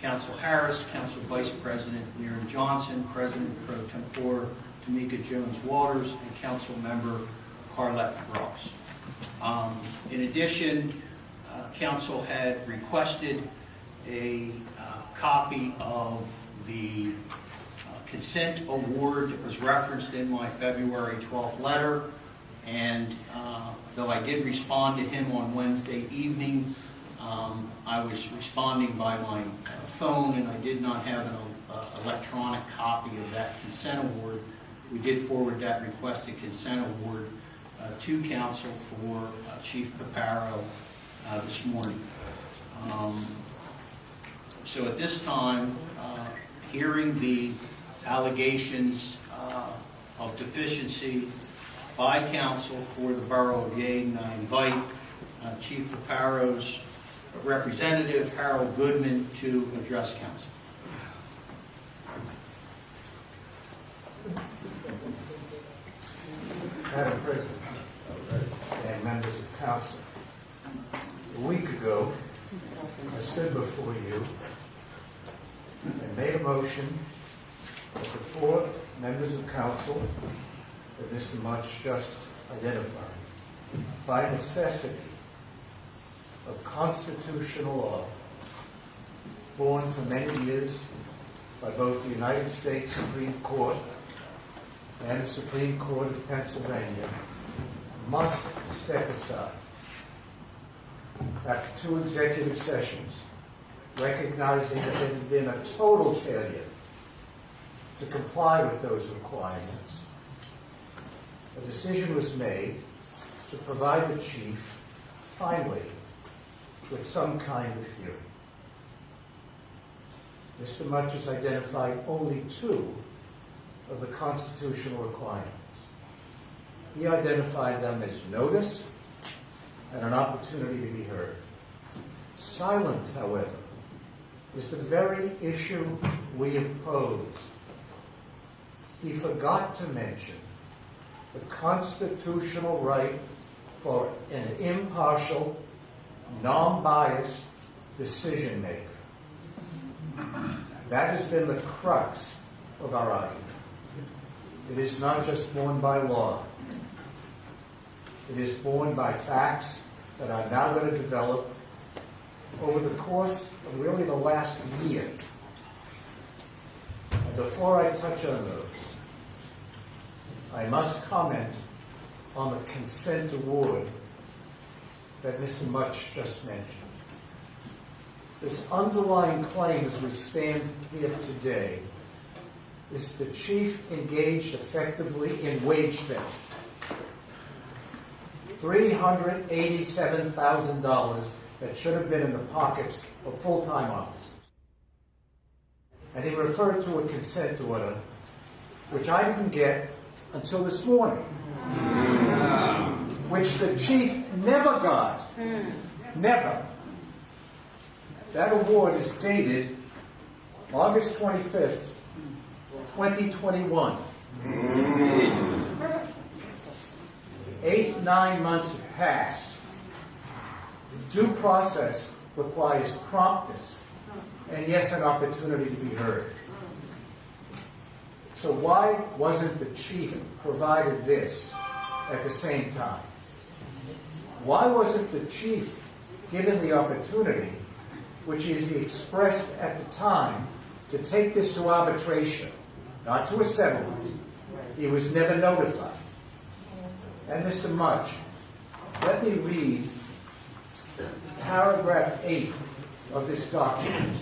Council Harris, Council Vice President Liren Johnson, President Pro Tempore Tamika Jones-Waters, and Council Member Carlette Brooks. In addition, Council had requested a copy of the consent award that was referenced in my February 12th letter, and though I did respond to him on Wednesday evening, I was responding by my phone and I did not have an electronic copy of that consent award. We did forward that requested consent award to counsel for Chief Paparo this morning. So at this time, hearing the allegations of deficiency by counsel for the Borough of Yeadon, I invite Chief Paparo's representative, Harold Goodman, to address council. Madam President and members of council, a week ago, I stood before you and made a motion that the 4 members of council that Mr. Munch just identified, by necessity of constitutional law, born for many years by both the United States Supreme Court and the Supreme Court of Pennsylvania, must step aside. After 2 executive sessions, recognizing that there had been a total failure to comply with those requirements, a decision was made to provide the chief, finally, with some kind of hearing. Mr. Mutch has identified only 2 of the constitutional requirements. He identified them as notice and an opportunity to be heard. Silent, however, is the very issue we have posed. He forgot to mention the constitutional right for an impartial, non-biased decision maker. That has been the crux of our argument. It is not just borne by law. It is borne by facts that are now going to develop over the course of really the last year. And before I touch on those, I must comment on the consent award that Mr. Mutch just mentioned. This underlying claim as we stand here today is the chief engaged effectively in wage theft. $387,000 that should have been in the pockets of full-time officers. And he referred to a consent order, which I didn't get until this morning, which the chief never got. Never. That award is dated August 25th, 2021. 8-9 months have passed. Due process requires promptness and, yes, an opportunity to be heard. So why wasn't the chief provided this at the same time? Why wasn't the chief given the opportunity, which is he expressed at the time, to take this to arbitration, not to a settlement? He was never notified. And Mr. Mutch, let me read paragraph 8 of this document.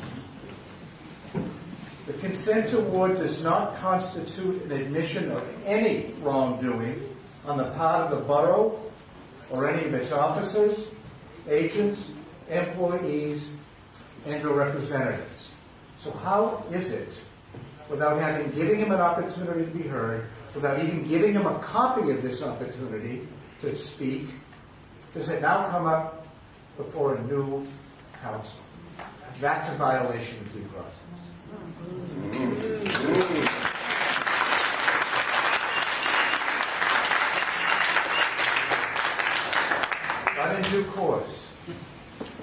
The consent award does not constitute an admission of any wrongdoing on the part of the borough or any of its officers, agents, employees, and/or representatives. So how is it, without giving him an opportunity to be heard, without even giving him a copy of this opportunity to speak, does it now come up before a new council? That's a violation of due process. But in due course,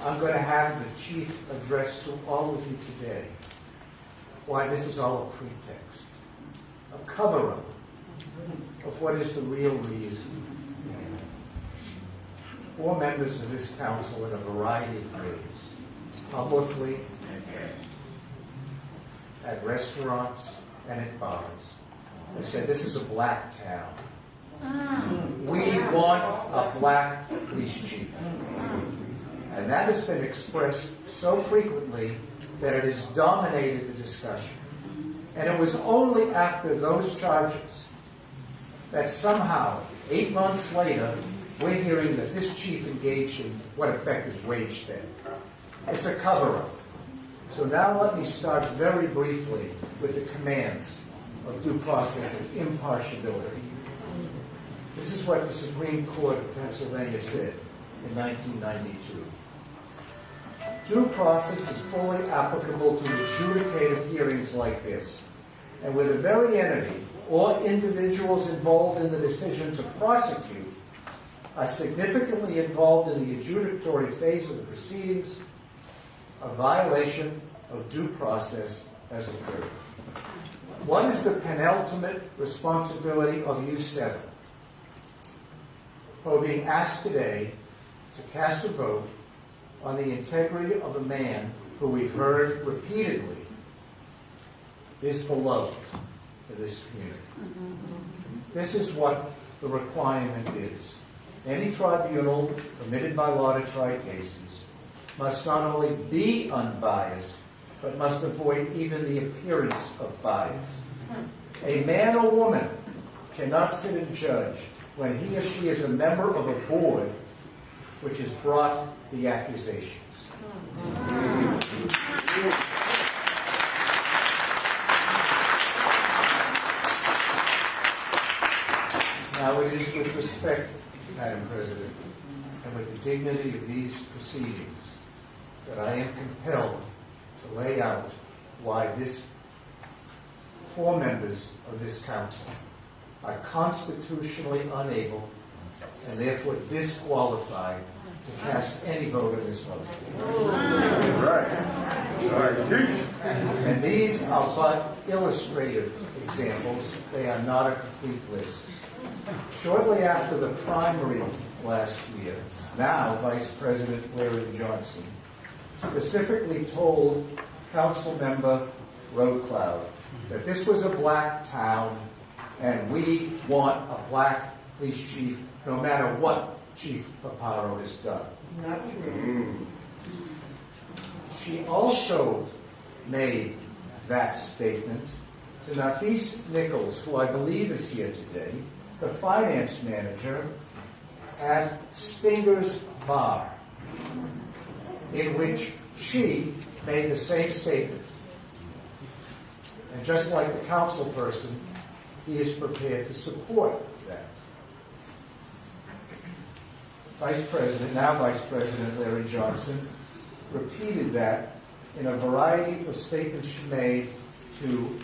I'm going to have the chief address to all of you today why this is all a pretext, a cover-up of what is the real reason. 4 members of this council in a variety of ways, publicly, at restaurants and at bars, have said this is a black town. We want a black police chief. And that has been expressed so frequently that it has dominated the discussion. And it was only after those charges that somehow, 8 months later, we're hearing that this chief engaged in what effect is wage theft. It's a cover-up. So now let me start very briefly with the commands of due process and impartiality. This is what the Supreme Court of Pennsylvania said in 1992. Due process is fully applicable to adjudicative hearings like this, and where the very entity or individuals involved in the decision to prosecute are significantly involved in the adjudicatory phase of the proceedings, a violation of due process has occurred. What is the penultimate responsibility of you 7? Who are being asked today to cast a vote on the integrity of a man who we've heard repeatedly is beloved in this community. This is what the requirement is. Any tribunal permitted by law to try cases must not only be unbiased, but must avoid even the appearance of bias. A man or woman cannot sit and judge when he or she is a member of a board which has brought the accusations. Now, it is with respect, Madam President, and with the dignity of these proceedings that I am compelled to lay out why four members of this council are constitutionally unable and therefore disqualified to cast any vote on this motion. And these are but illustrative examples. They are not a complete list. Shortly after the primary last year, now Vice President Larry Johnson specifically told Council Member Roadcloud that this was a black town and we want a black police chief no matter what Chief Paparo has done. Not true. She also made that statement to Nafis Nichols, who I believe is here today, the finance manager at Stinger's Bar, in which she made the same statement. And just like the council person, he is prepared to support that. Now Vice President Larry Johnson, repeated that in a variety of statements she made to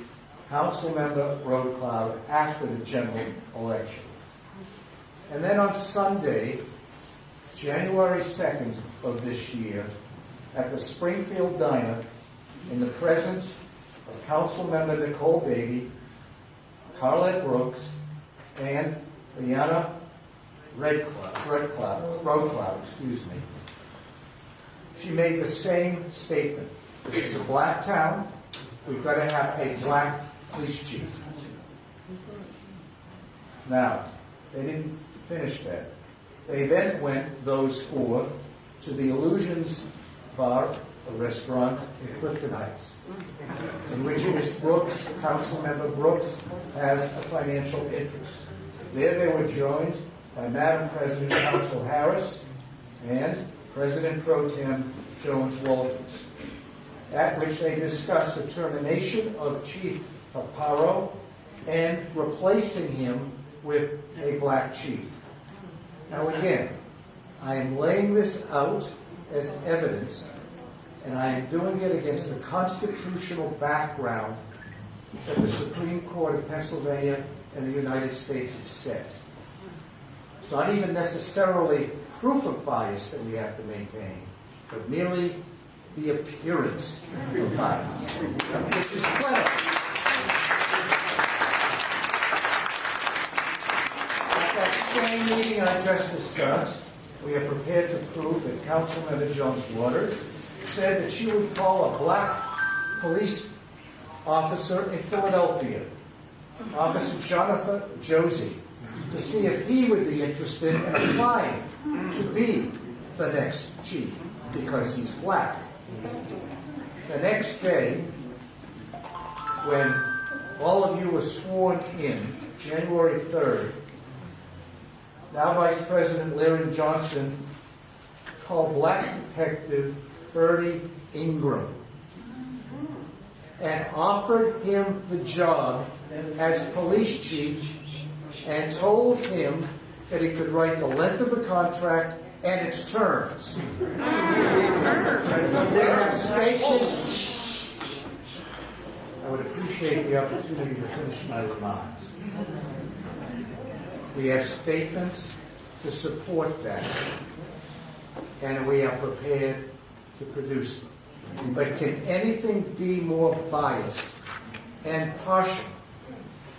Council Member Roadcloud after the general election. And then on Sunday, January 2nd of this year, at the Springfield Diner, in the presence of Council Member Nicole Beatty, Carlette Brooks, and Liana Roadcloud, she made the same statement. This is a black town. We've got to have a black police chief. Now, they didn't finish that. They then went, those four, to the Illusions Bar, a restaurant in Clifton Heights, in which Ms. Brooks, Council Member Brooks, has a financial interest. There they were joined by Madam President Council Harris and President Pro Tem Jones Walters, at which they discussed the termination of Chief Paparo and replacing him with a black chief. Now again, I am laying this out as evidence, and I am doing it against the constitutional background that the Supreme Court of Pennsylvania and the United States have set. It's not even necessarily proof of bias that we have to maintain, but merely the appearance of bias, which is clever. At that same meeting I just discussed, we are prepared to prove that Councilmember Jones Waters said that she would call a black police officer in Philadelphia, Officer Jonathan Josie, to see if he would be interested in applying to be the next chief because he's black. The next day, when all of you were sworn in, January 3rd, now Vice President Larry Johnson called Black Detective Ferdy Ingram and offered him the job as police chief and told him that he could write the length of the contract and its terms. We have statements. I would appreciate the opportunity to finish my remarks. We have statements to support that, and we are prepared to produce them. But can anything be more biased and partial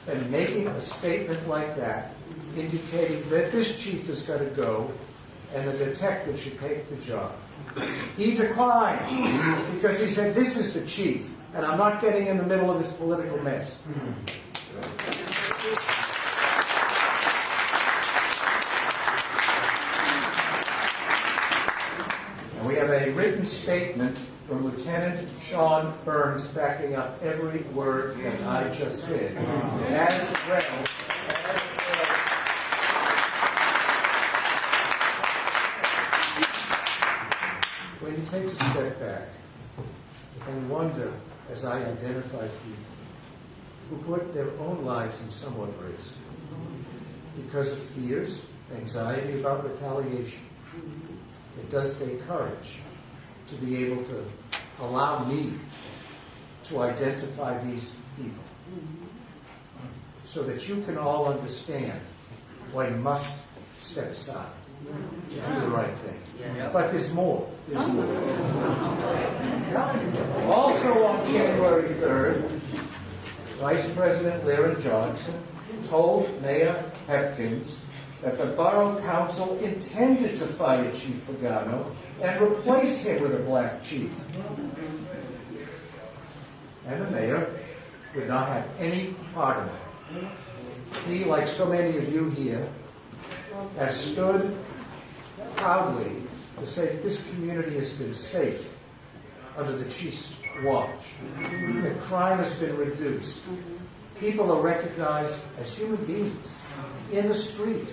than making a statement like that, indicating that this chief has got to go and the detective should take the job? He declined because he said, this is the chief, and I'm not getting in the middle of this political mess. And we have a written statement from Lieutenant Sean Burns backing up every word that I just said, as well as to step back and wonder, as I identify people who put their own lives in somewhat risk because of fears, anxiety about retaliation. It does take courage to be able to allow me to identify these people so that you can all understand why you must step aside to do the right thing. But there's more. There's more. Also on January 3rd, Vice President Lyra Johnson told Mayor Hepkins that the Borough Council intended to fire Chief Pagano and replace him with a black chief. And the mayor would not have any part of it. He, like so many of you here, have stood proudly to say that this community has been safe under the chief's watch. That crime has been reduced. People are recognized as human beings in the street.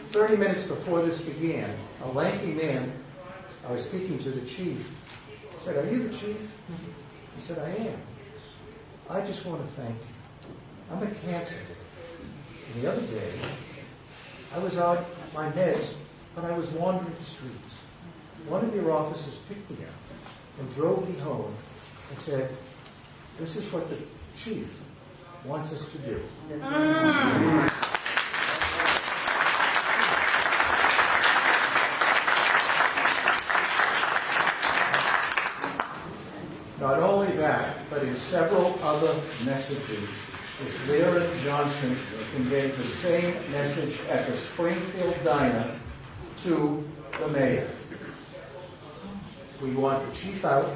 30 minutes before this began, a lanky man, I was speaking to the chief, said, "Are you the chief?" He said, "I am. I just want to thank you. I'm a cancer victim. And the other day, I was on my meds, but I was wandering the streets. One of your officers picked me up and drove me home and said, 'This is what the chief wants us to do.'" Not only that, but in several other messages, Ms. Lyra Johnson conveyed the same message at the Springfield Diner to the mayor. We want the chief out.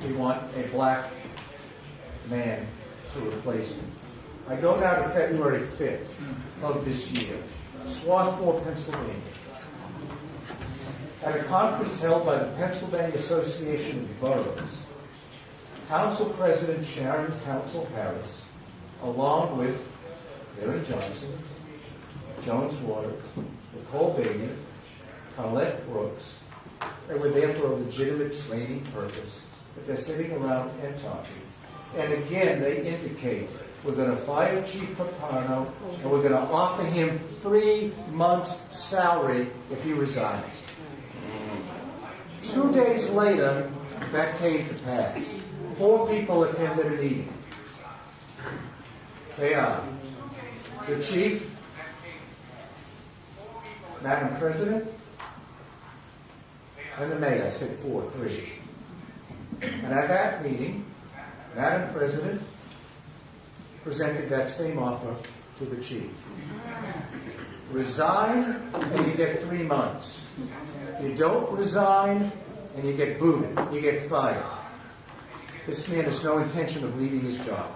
We want a black man to replace him. I go now to February 5th of this year, Swarthmore, Pennsylvania. At a conference held by the Pennsylvania Association of Boroughs, Council President Sharon Council Harris, along with Lyra Johnson, Jones Waters, Nicole Bailey, Carlette Brooks, they were there for a legitimate training purpose, but they're sitting around and talking. And again, they indicate, we're going to fire Chief Papano, and we're going to offer him 3 months' salary if he resigns. 2 days later, that came to pass. 4 people attended a meeting. They are the chief, Madam President, and the mayor. I said 4, 3. And at that meeting, Madam President presented that same offer to the chief. Resign and you get 3 months. You don't resign and you get booted. You get fired. This man has no intention of leaving his job.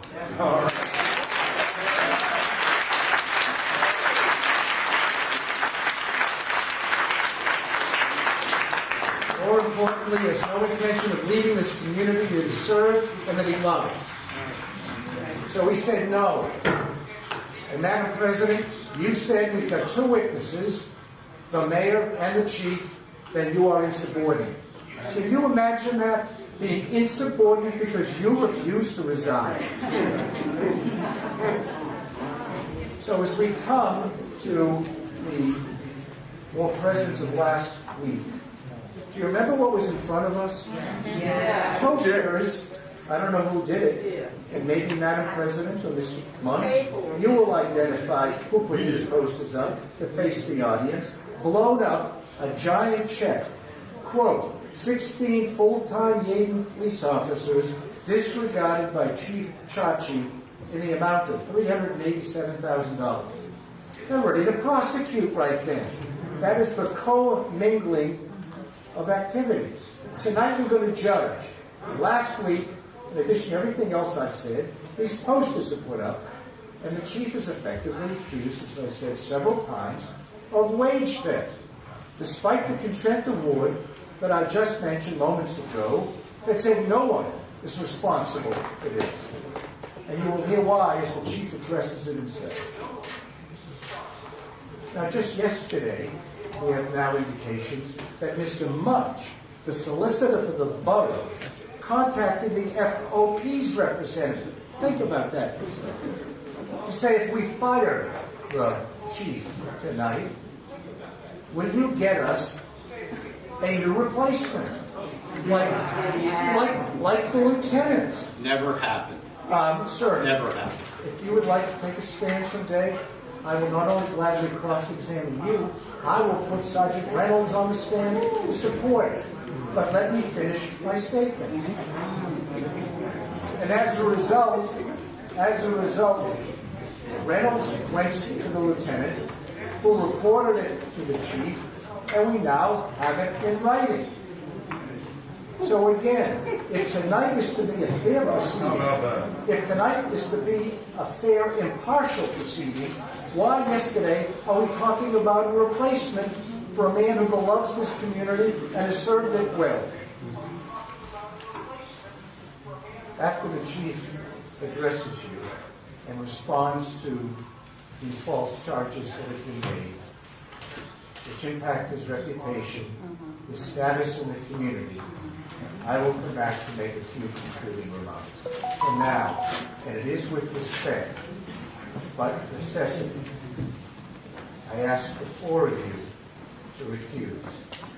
More importantly, he has no intention of leaving this community that he served and that he loves. So he said no. And Madam President, you said we've got 2 witnesses, the mayor and the chief, then you are insubordinate. Can you imagine that? Being insubordinate because you refuse to resign. So as we come to the more present of last week, do you remember what was in front of us? Yes. Posters. I don't know who did it. And maybe Madam President or Mr. Munch, you will identify who put these posters up to face the audience. Blown up, a giant check. Quote, 16 full-time Yeadon police officers disregarded by Chief Chachi in the amount of $387,000. They're ready to prosecute right then. That is for co-mingling of activities. Tonight we're going to judge. Last week, in addition to everything else I've said, these posters are put up, and the chief is effectively accused, as I said several times, of wage theft. Despite the consent award that I just mentioned moments ago, that said no one is responsible for this. And you will hear why as the chief addresses it himself. Now, just yesterday, we have now indications that Mr. Mudge, the solicitor for the borough, contacted the FOP's representative. Think about that for a second. To say, if we fire the chief tonight, will you get us a new replacement? Like the lieutenant. Never happened. Sir, Never happened. if you would like to take a stand someday, I will not only gladly cross-examine you, I will put Sergeant Reynolds on the stand to support it. But let me finish my statement. And as a result, Reynolds went to the lieutenant, who reported it to the chief, and we now have it in writing. So again, if tonight is to be a fair proceeding, if tonight is to be a fair, impartial proceeding, why yesterday are we talking about a replacement for a man who loves this community and has served it well? After the chief addresses you and responds to these false charges that have been made, which impact his reputation, his status in the community, I will come back to make a few concluding remarks. And now, and it is with respect, but necessity, I ask the four of you to recuse.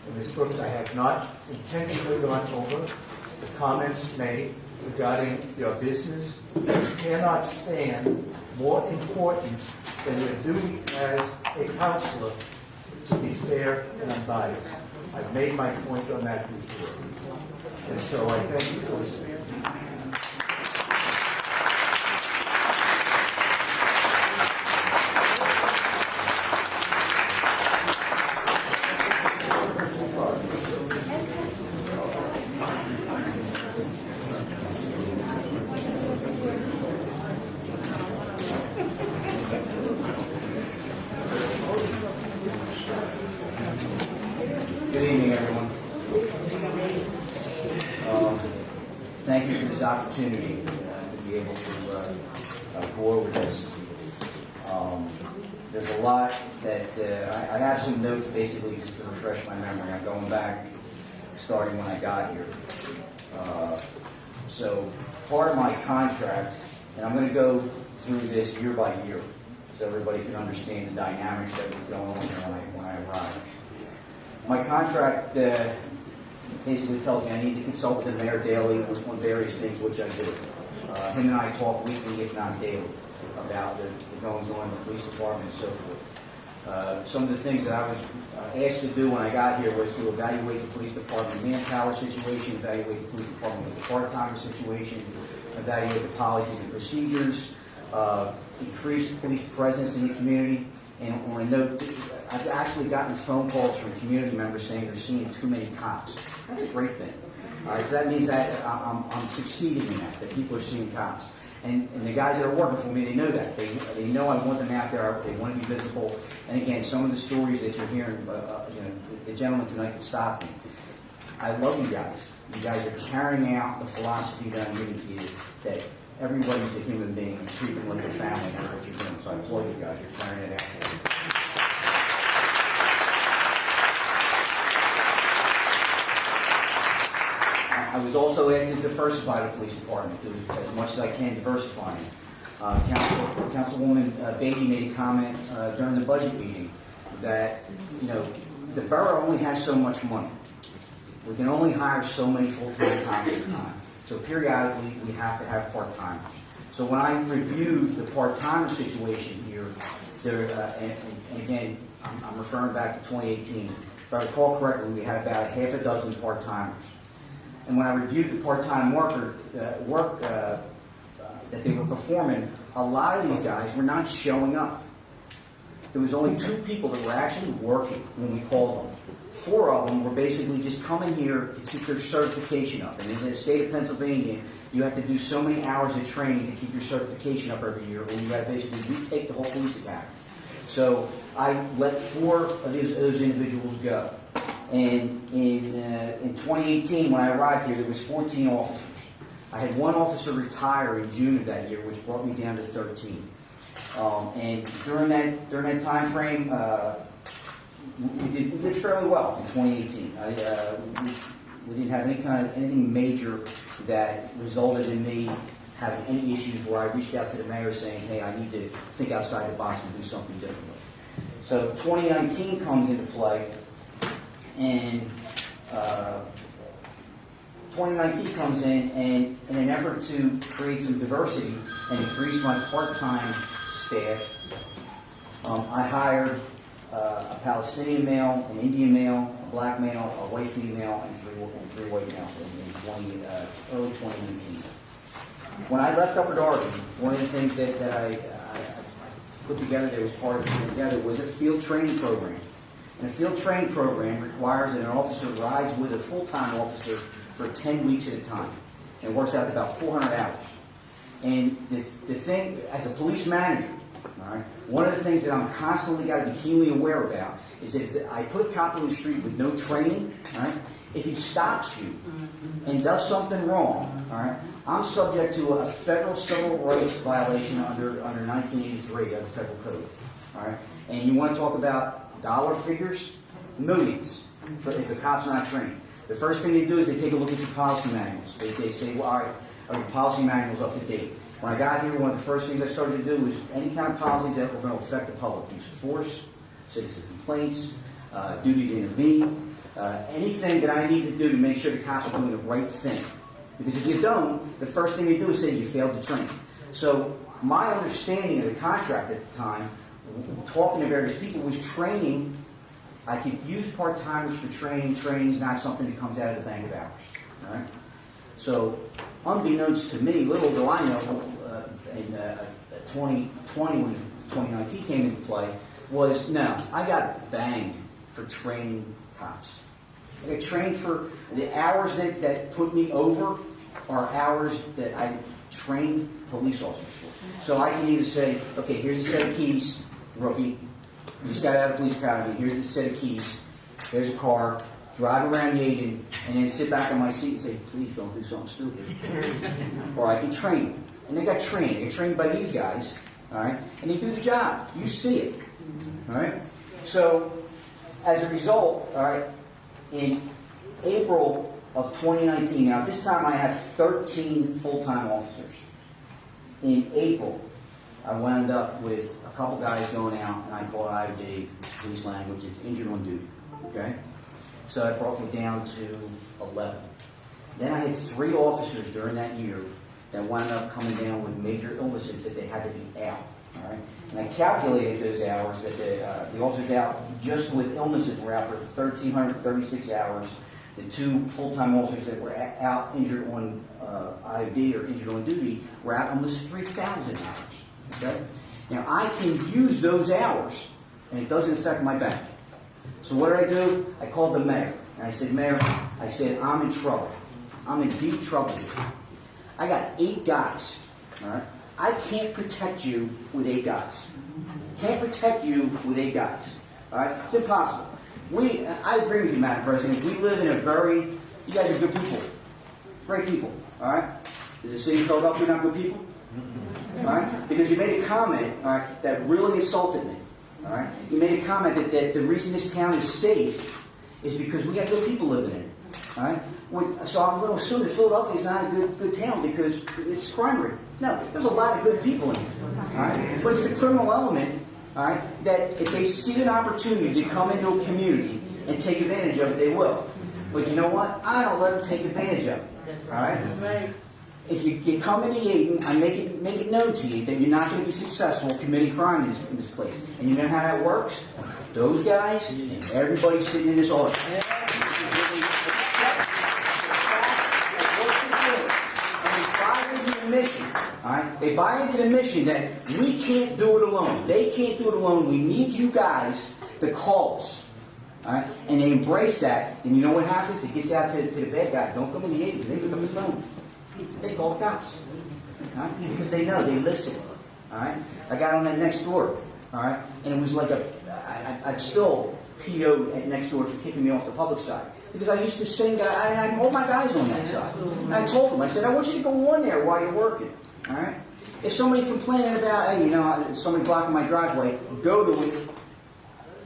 In Ms. Brooks, I have not intentionally gone over the comments made regarding your business, which cannot stand more important than your duty as a counselor to be fair and unbiased. I've made my point on that before. And so I thank you for listening. Good evening, everyone. Thank you for this opportunity to be able to go over this. There's a lot that I have some notes basically just to refresh my memory. I'm going back starting when I got here. So part of my contract, and I'm going to go through this year by year so everybody can understand the dynamics that were going on here when I arrived. My contract basically tells me I need to consult with the mayor daily on various things, which I do. Him and I talk weekly, if not daily, about the goings on in the police department and so forth. Some of the things that I was asked to do when I got here was to evaluate the police department manpower situation, evaluate the police department with the part-timer situation, evaluate the policies and procedures, increase police presence in the community. And on a note, I've actually gotten phone calls from community members saying they're seeing too many cops. That's a great thing. All right, so that means that I'm succeeding in that people are seeing cops. And the guys that are working for me, they know that. They know I want them out there. They want to be visible. And again, some of the stories that you're hearing, the gentleman tonight that stopped me, I love you guys. You guys are carrying out the philosophy that I'm giving to you, that everybody's a human being and treat them like a family. That's what you're doing. So I applaud you guys. You're carrying it out. I was also asked to diversify the police department, do as much as I can diversifying. Councilwoman Beatty made a comment during the budget meeting that, the borough only has so much money. We can only hire so many full-time cops at a time. So periodically, we have to have part-timers. So when I reviewed the part-timer situation here, and again, I'm referring back to 2018. If I recall correctly, we had about half a dozen part-timers. And when I reviewed the part-time work that they were performing, a lot of these guys were not showing up. There was only 2 people that were actually working when we called them. 4 of them were basically just coming here to keep their certification up. And in the state of Pennsylvania, you have to do so many hours of training to keep your certification up every year, or you got to basically retake the whole police academy. So I let 4 of those individuals go. And in 2018, when I arrived here, there was 14 officers. I had 1 officer retire in June of that year, which brought me down to 13. And during that time frame, we did fairly well in 2018. We didn't have anything major that resulted in me having any issues where I reached out to the mayor saying, hey, I need to think outside the box and do something differently. So 2019 comes into play, and 2019 comes in, and in an effort to create some diversity and increase my part-time staff, I hired a Palestinian male, an Indian male, a black male, a white female, and three white males in early 2019. When I left Upper Darby, one of the things that I put together that was part of putting together was a field training program. And a field training program requires that an officer rides with a full-time officer for 10 weeks at a time. And it works out to about 400 hours. And the thing, as a police manager, all right, one of the things that I'm constantly got to be keenly aware about is if I put a cop on the street with no training, all right, if he stops you and does something wrong, all right, I'm subject to a federal civil rights violation under 1983 of the federal code. All right, and you want to talk about dollar figures? Millions if the cop's not trained. The first thing they do is they take a look at your policy manuals. They say, well, all right, are your policy manuals up to date? When I got here, one of the first things I started to do was any kind of policies that were going to affect the public, use of force, citizen complaints, duty to intervene, anything that I need to do to make sure the cops are doing the right thing. Because if you don't, the first thing they do is say you failed to train. So my understanding of the contract at the time, talking to various people, was training. I could use part-timers for training. Training is not something that comes out of the bank of hours. All right? So unbeknownst to me, little do I know, in 2020 when 2019 came into play, was no, I got banged for training cops. I got trained for the hours that put me over are hours that I trained police officers for. So I can either say, okay, here's a set of keys, rookie. You just got out of police academy. Here's the set of keys. There's a car. Drive around Yeadon, and then sit back on my seat and say, please don't do something stupid. Or I can train them. And they got trained. They're trained by these guys, all right? And they do the job. You see it, all right? So as a result, all right, in April of 2019, now this time I have 13 full-time officers. In April, I wound up with a couple guys going out, and I call IOD, police language, it's injured on duty, okay? So that brought me down to 11. Then I had 3 officers during that year that wound up coming down with major illnesses that they had to be out, all right? And I calculated those hours that the officers out just with illnesses were out for 1,336 hours. The 2 full-time officers that were out injured on IOD or injured on duty were out almost 3,000 hours. Okay? Now I can use those hours, and it doesn't affect my bank. So what did I do? I called the mayor, and I said, Mayor, I said, I'm in trouble. I'm in deep trouble here. I got 8 guys. All right? I can't protect you with 8 guys. Can't protect you with 8 guys. All right? It's impossible. I agree with you, Madam President. We live in a you guys are good people. Great people. All right? Is the city of Philadelphia not good people? All right? Because you made a comment, all right, that really insulted me. All right? You made a comment that the reason this town is safe is because we got good people living in it. All right? So I'm going to assume that Philadelphia is not a good town because it's crime rate. No, there's a lot of good people in it. All right? But it's the criminal element, all right, that if they see an opportunity to come into a community and take advantage of it, they will. But you know what? I don't let them take advantage of it. All right? If you come into Yeadon, I make it known to you that you're not going to be successful committing crime in this place. And you know how that works? Those guys and everybody sitting in this audience. Mission. All right? They buy into the mission that we can't do it alone. They can't do it alone. We need you guys to call us. All right? And they embrace that. And you know what happens? It gets out to the bad guy. Don't come in the agent. They pick up the phone. They call the cops. All right? Because they know. They listen. All right? I got on that next door. All right? And it was like I'm still PO'd at next door for kicking me off the public side. Because I used to sing, I had all my guys on that side. And I told them, I said, I want you to go on there while you're working. All right? If somebody complaining about, hey, somebody blocking my driveway, go to it.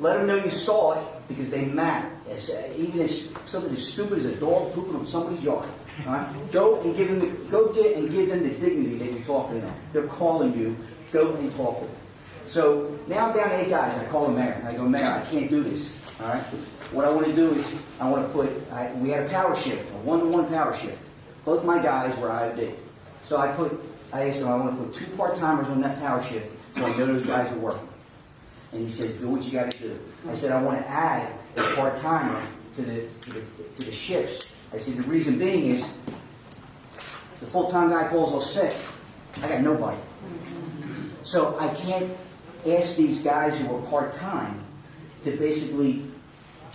Let them know you saw it. because they matter. Even as something as stupid as a dog pooping on somebody's yard. All right? Go and give them the dignity that you're talking to them. They're calling you. Go and talk to them. So now I'm down to 8 guys. I call the mayor. I go, Mayor, I can't do this. All right? What I want to do is I want to put. We had a power shift, a 1-to-1 power shift. Both my guys were IOD. So I asked him, I want to put 2 part-timers on that power shift so I know those guys are working. And he says, do what you got to do. I said, I want to add a part-timer to the shifts. I said, the reason being is the full-time guy calls off sick. I got nobody. So I can't ask these guys who are part-time to basically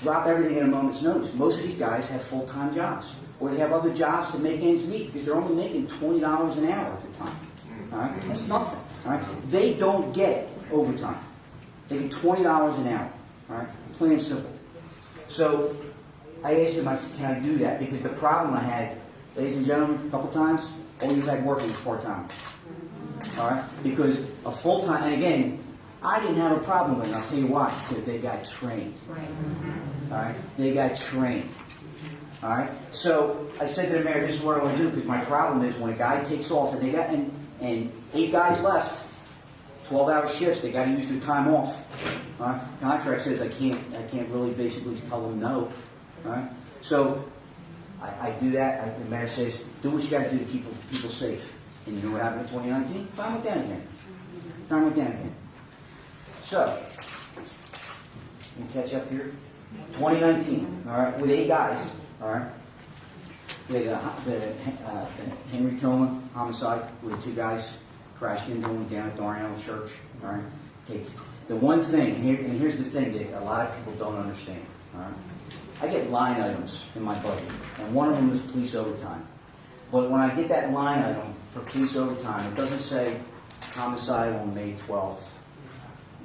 drop everything at a moment's notice. Most of these guys have full-time jobs. Or they have other jobs to make ends meet because they're only making $20 an hour at the time. All right? That's nothing. All right? They don't get overtime. They get $20 an hour. All right? Plain and simple. So I asked him, I said, can I do that? Because the problem I had, ladies and gentlemen, a couple times, all you had working was part-time. All right? Because a full-time, and again, I didn't have a problem with it. I'll tell you why. Because they got trained. All right? They got trained. All right. So I said to the mayor, "This is what I want to do because my problem is when a guy takes off and they got and 8 guys left, 12-hour shifts. They got to use their time off. All right. Contract says I can't really basically tell them no. All right. So I do that. The mayor says, "Do what you got to do to keep people safe." And you know what happened in 2019? Time went down again. So let me catch up here. 2019. All right, with 8 guys. All right. The Henry Toma homicide, where the 2 guys crashed into him down at Darnell Church. All right. The one thing, and here's the thing that a lot of people don't understand. All right. I get line items in my budget, and one of them is police overtime. But when I get that line item for police overtime, it doesn't say homicide on May 12th,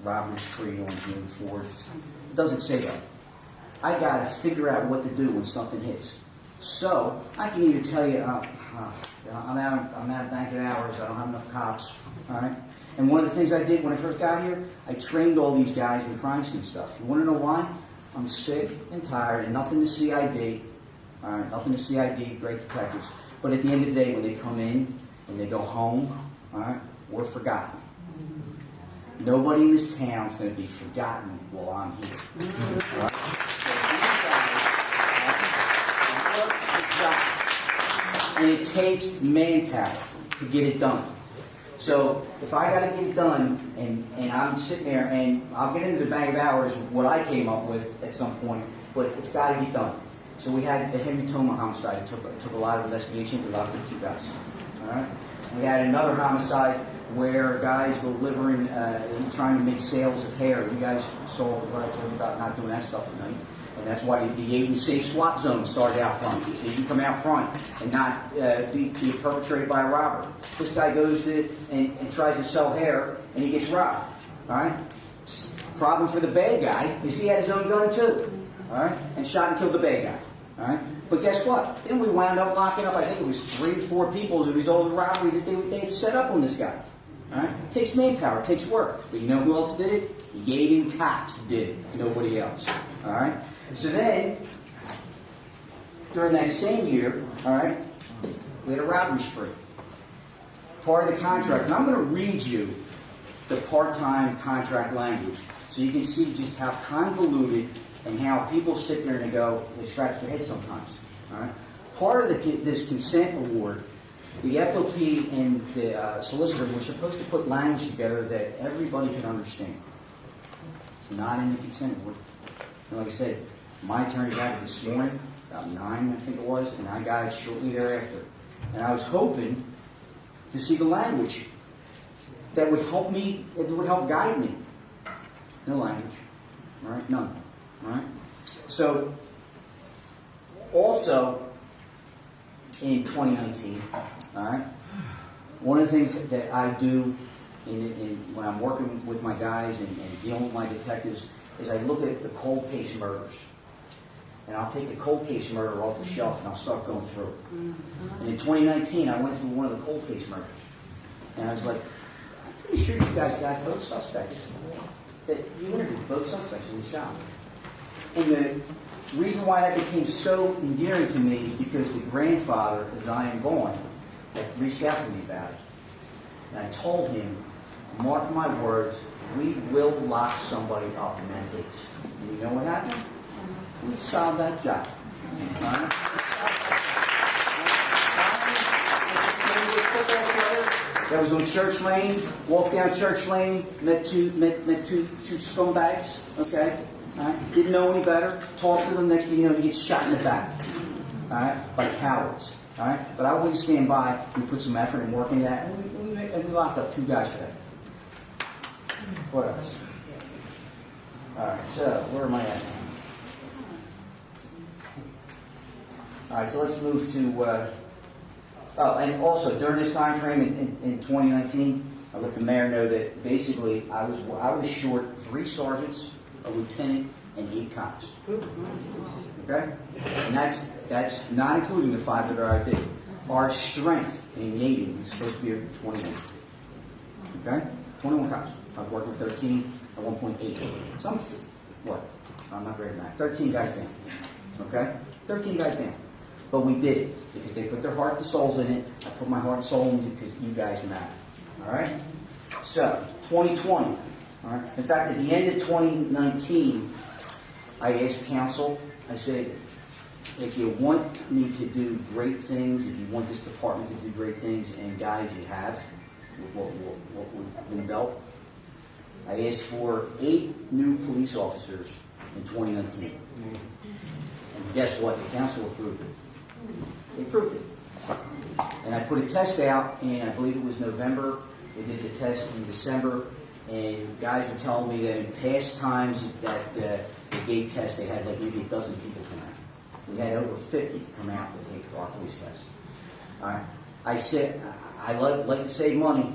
robbery spree on June 4th. It doesn't say that. I got to figure out what to do when something hits. So I can either tell you, I'm out of banking hours, I don't have enough cops, all right? And one of the things I did when I first got here, I trained all these guys in crime scene stuff. You want to know why? I'm sick and tired and nothing to CID, all right? Nothing to CID, great detectives. But at the end of the day, when they come in and they go home, all right, we're forgotten. Nobody in this town is going to be forgotten while I'm here. All right? And it takes manpower to get it done. So if I got to get it done, and I'm sitting there, and I'll get into the bank of hours what I came up with at some point, but it's got to get done. So we had the Henry Toma homicide. It took a lot of investigation. We locked up 2 guys. All right. We had another homicide where guys were delivering, trying to make sales of hair. You guys saw what I told you about not doing that stuff at night. And that's why the Yeadon Safe Swap Zone started out front. So you can come out front and not be perpetrated by a robber. This guy goes to and tries to sell hair, and he gets robbed. All right? Problem for the bad guy is he had his own gun too. All right? And shot and killed the bad guy. All right? But guess what? Then we wound up locking up, I think it was 3 or 4 people as a result of the robbery that they had set up on this guy. All right? It takes manpower, it takes work. But you know who else did it? Yeadon cops did it. Nobody else. All right? So then, during that same year, all right, we had a robbery spree. Part of the contract, and I'm going to read you the part-time contract language so you can see just how convoluted and how people sit there and they scratch their heads sometimes. All right? Part of this consent award, the FOP and the solicitor were supposed to put language together that everybody could understand. It's not in the consent award. And like I said, my attorney got it this morning, about 9, I think it was, and I got it shortly thereafter. And I was hoping to see the language that would help me, that would help guide me. No language. All right? None. All right? So, also, in 2019, all right, one of the things that I do when I'm working with my guys and dealing with my detectives is I look at the cold case murders. And I'll take the cold case murder off the shelf and I'll start going through it. And in 2019, I went through one of the cold case murders. And I was like, I'm pretty sure you guys got both suspects. That you interviewed both suspects in this job. the reason why that became so endearing to me is because the grandfather, as I am gone, had reached out to me about it. And I told him, mark my words, we will lock somebody up in that case. And you know what happened? We solved that job. That was on Church Lane. Walked down Church Lane, met two scumbags. Okay, all right. Didn't know any better. Talked to them. Next thing you know, he gets shot in the back. All right, by cowards. All right, but I wouldn't stand by. We put some effort and work into that, and we locked up 2 guys for that. What else? All right, so where am I at now? All right, so let's move to. And also during this time frame in 2019, I let the mayor know that basically I was short 3 sergeants, a lieutenant, and 8 cops. Okay, and that's not including the 5 that are out there. Our strength in Yeadon is supposed to be 21. Okay, 21 cops. I've worked with 13 at 1.8. So I'm not great at math. 13 guys down. Okay, 13 guys down. But we did it because they put their heart and souls in it. I put my heart and soul in it because you guys matter. All right? So, 2020. All right? In fact, at the end of 2019, I asked council, I said, if you want me to do great things, if you want this department to do great things, and guys, you have, what we've been built, I asked for 8 new police officers in 2019. And guess what? The council approved it. They approved it. And I put a test out, and I believe it was November. They did the test in December, and guys were telling me that in past times that they gave tests, they had like maybe a dozen people come out. We had over 50 come out to take our police test. All right. I said, I like to save money.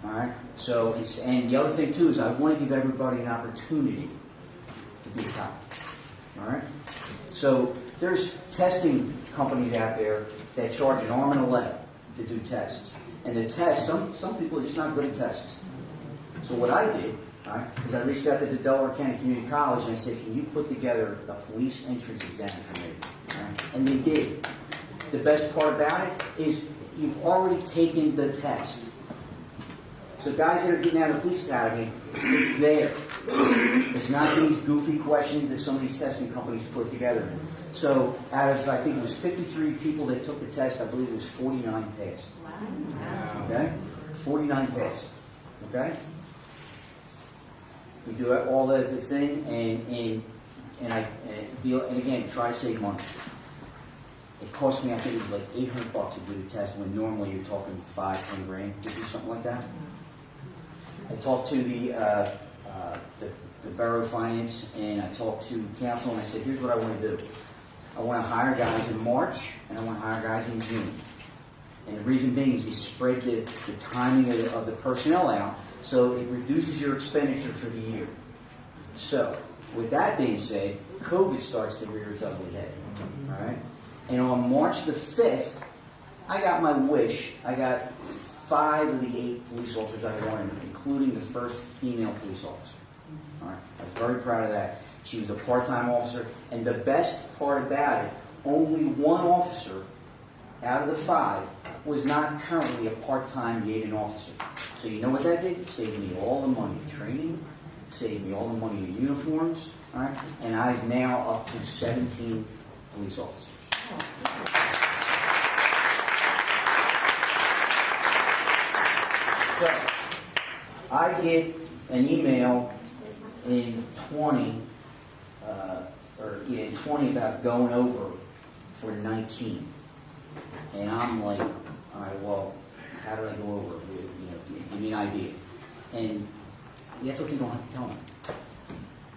All right. So, and the other thing too is I want to give everybody an opportunity to be the top. All right. So there's testing companies out there that charge an arm and a leg to do tests. And the tests, some people are just not good at tests. So what I did, all right, is I reached out to the Delaware County Community College and I said, can you put together a police entrance exam for me? All right? And they did. The best part about it is you've already taken the test. So guys that are getting out of the police academy, it's there. It's not these goofy questions that some of these testing companies put together. So out of, I think it was 53 people that took the test, I believe it was 49 passed. Okay? 49 passed. Okay? We do all the thing, and again, try to save money. It cost me, I think it was like $800 to do the test, when normally you're talking $5-10 grand to do something like that. I talked to the borough finance, and I talked to council, and I said, here's what I want to do. I want to hire guys in March, and I want to hire guys in June. And the reason being is you spread the timing of the personnel out, so it reduces your expenditure for the year. So, with that being said, COVID starts to rear its ugly head. All right? And on March the 5th, I got my wish. I got 5 of the 8 police officers I wanted, including the first female police officer. All right? I was very proud of that. She was a part-time officer, and the best part about it, only 1 officer out of the 5 was not currently a part-time Yeadon officer. So you know what that did? It saved me all the money in training, saved me all the money in uniforms, all right? And I is now up to 17 police officers. So I get an email in 20 about going over for 19. And I'm like, all right, well, how do I go over? Give me an idea. And the FOP don't have to tell me.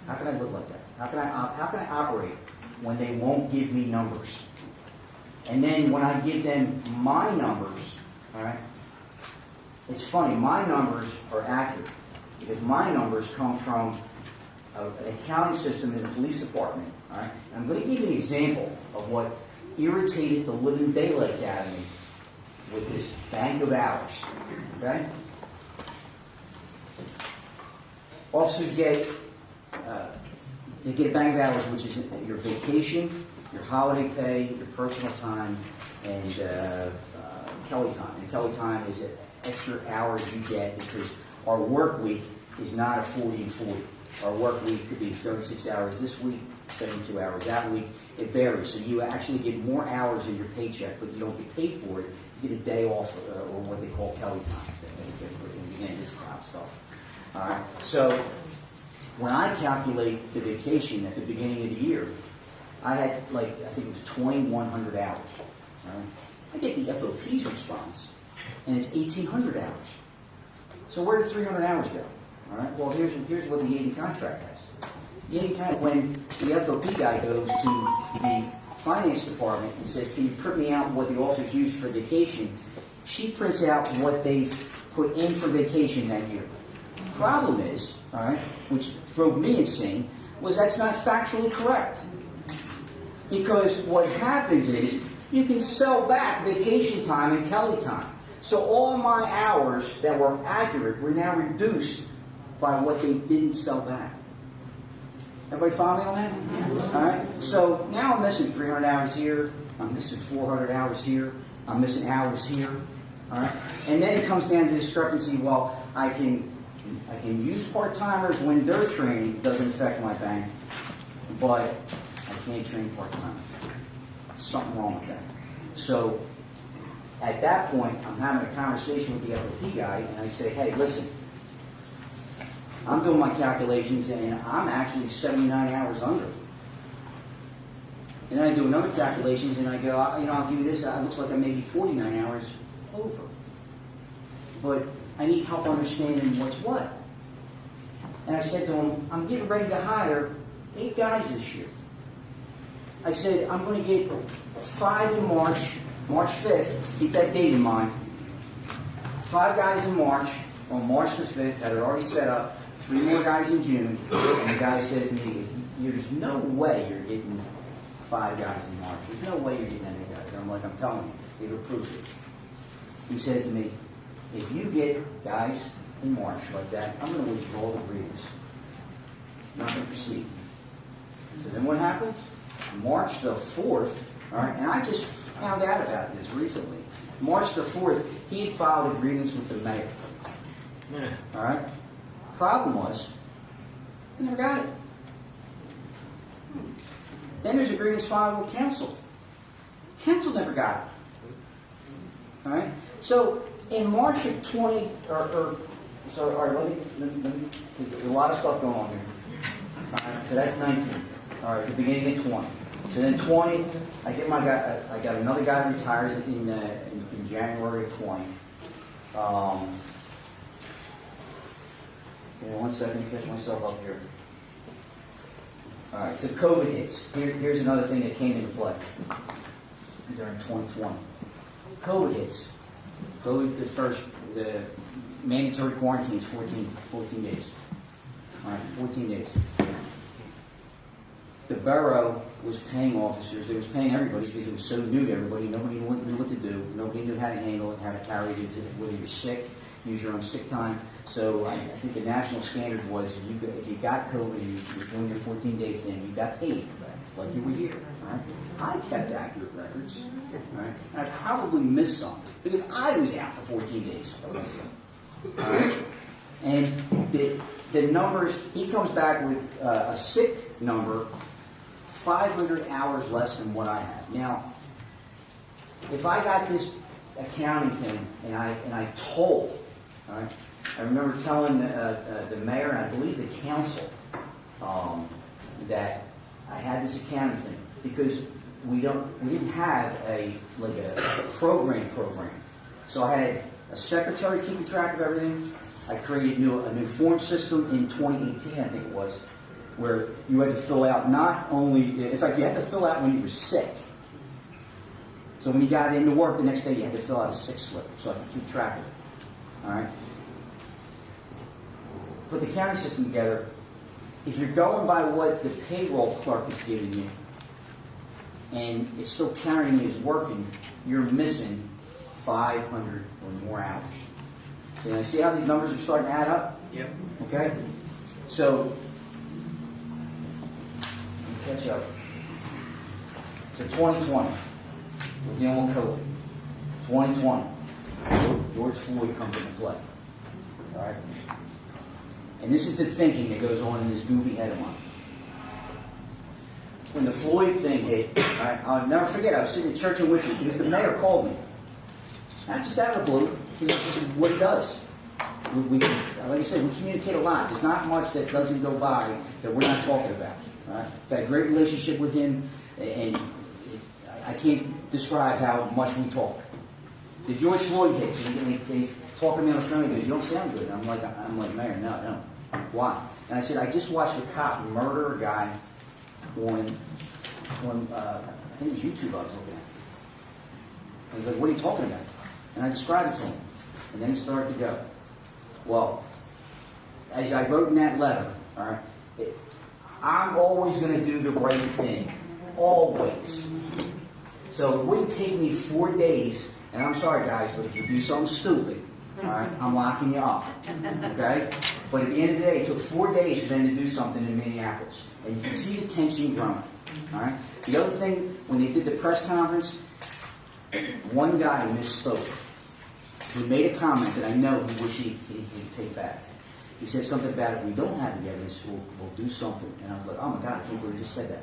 How can I live like that? How can I operate when they won't give me numbers? And then when I give them my numbers, all right, it's funny, my numbers are accurate because my numbers come from an accounting system in the police department. All right, and I'm going to give you an example of what irritated the living daylights out of me with this bank of hours. Okay, officers get they get a bank of hours, which is your vacation, your holiday pay, your personal time, and Kelly time. And Kelly time is extra hours you get because our work week is not a 40 and 40. Our work week could be 36 hours this week, 72 hours that week. It varies. So you actually get more hours in your paycheck, but you don't get paid for it. You get a day off, or what they call Kelly time. Again, this kind of stuff. All right. So when I calculate the vacation at the beginning of the year, I had I think it was 2,100 hours. All right. I get the FOP's response, and it's 1,800 hours. So where did 300 hours go? All right. Well, here's what the Yeadon contract has. When the FOP guy goes to the finance department and says, "Can you print me out what the officers used for vacation?" She prints out what they've put in for vacation that year. Problem is, all right, which drove me insane, was that's not factually correct. Because what happens is you can sell back vacation time and Kelly time. So all my hours that were accurate were now reduced by what they didn't sell back. Everybody follow me on that? Yeah. All right. So now I'm missing 300 hours here. I'm missing 400 hours here. I'm missing hours here. All right. And then it comes down to discrepancy. Well, I can use part-timers when their training doesn't affect my bank, but I can't train part-timers. Something wrong with that. So at that point, I'm having a conversation with the FOP guy, and I say, "Hey, listen, I'm doing my calculations, and I'm actually 79 hours under." And then I do another calculations, and I go, I'll give you this. It looks like I may be 49 hours over. But I need help understanding what's what. And I said to him, "I'm getting ready to hire 8 guys this year." I said, "I'm going to get 5 in March 5th, keep that date in mind. 5 guys in March, on March the 5th, had it already set up, 3 more guys in June." And the guy says to me, "There's no way you're getting 5 guys in March. There's no way you're getting any guys." And I'm like, "I'm telling you, they've approved it." He says to me, "If you get guys in March like that, I'm going to withdraw the grievance. I'm not going to proceed." So then what happens? March the 4th, all right, and I just found out about this recently. March the 4th, he had filed a grievance with the mayor. All right? Problem was, he never got it. Then there's a grievance filed with council. Council never got it. All right? So in March of 20, all right, let me, a lot of stuff going on here. All right, so that's 19. All right, the beginning of 20. So then 20, I get my guy. I got another guy retires in January of 20. One second, catch myself up here. All right, so COVID hits. Here's another thing that came into play during 2020. COVID hits. COVID, the mandatory quarantine is 14 days. All right, 14 days. The borough was paying officers. It was paying everybody because it was so new to everybody. Nobody knew what to do. Nobody knew how to handle it, how to carry it. Whether you're sick, use your own sick time. So I think the national standard was if you got COVID, you're doing your 14-day thing, you got paid like you were here. Right? I kept accurate records. Right? And I probably missed some because I was out for 14 days. Right? And the numbers, he comes back with a sick number 500 hours less than what I have. Now, if I got this accounting thing and I told, all right, I remember telling the mayor and I believe the council that I had this accounting thing because we didn't have a program. So I had a secretary keeping track of everything. I created a new form system in 2018, I think it was, where you had to fill out not only, in fact, you had to fill out when you were sick. So when you got into work the next day, you had to fill out a sick slip so I could keep track of it. All right? Put the county system together. If you're going by what the payroll clerk is giving you, and it's still counting you as working, you're missing 500 or more hours. So you see how these numbers are starting to add up? Yep. Okay? So catch up. So 2020, we're dealing with COVID. 2020, George Floyd comes into play. All right? And this is the thinking that goes on in this goofy head of mine. When the Floyd thing hit, all right, I'll never forget, I was sitting in church in Wicked because the mayor called me. Not just out of the blue, this is what he does. We, like I said, we communicate a lot. There's not much that doesn't go by that we're not talking about. Right? Got a great relationship with him, and I can't describe how much we talk. The George Floyd hits, and he's talking to me on the phone. He goes, "You don't sound good." And I'm like, "Mayor, no. Why?" And I said, "I just watched a cop murder a guy on I think it was YouTube I was looking at." I was like, "What are you talking about?" And I described it to him, and then he started to go. Well, as I wrote in that letter, all right, I'm always going to do the right thing, always. So it wouldn't take me 4 days, and I'm sorry guys, but if you do something stupid, all right, I'm locking you up, okay? But at the end of the day, it took 4 days for them to do something in Minneapolis, and you can see the tension growing, all right? The other thing, when they did the press conference, one guy misspoke. He made a comment that I know he wished he'd take back. He said something about if we don't have the evidence, we'll do something. And I was like, oh my God, I can't believe you just said that.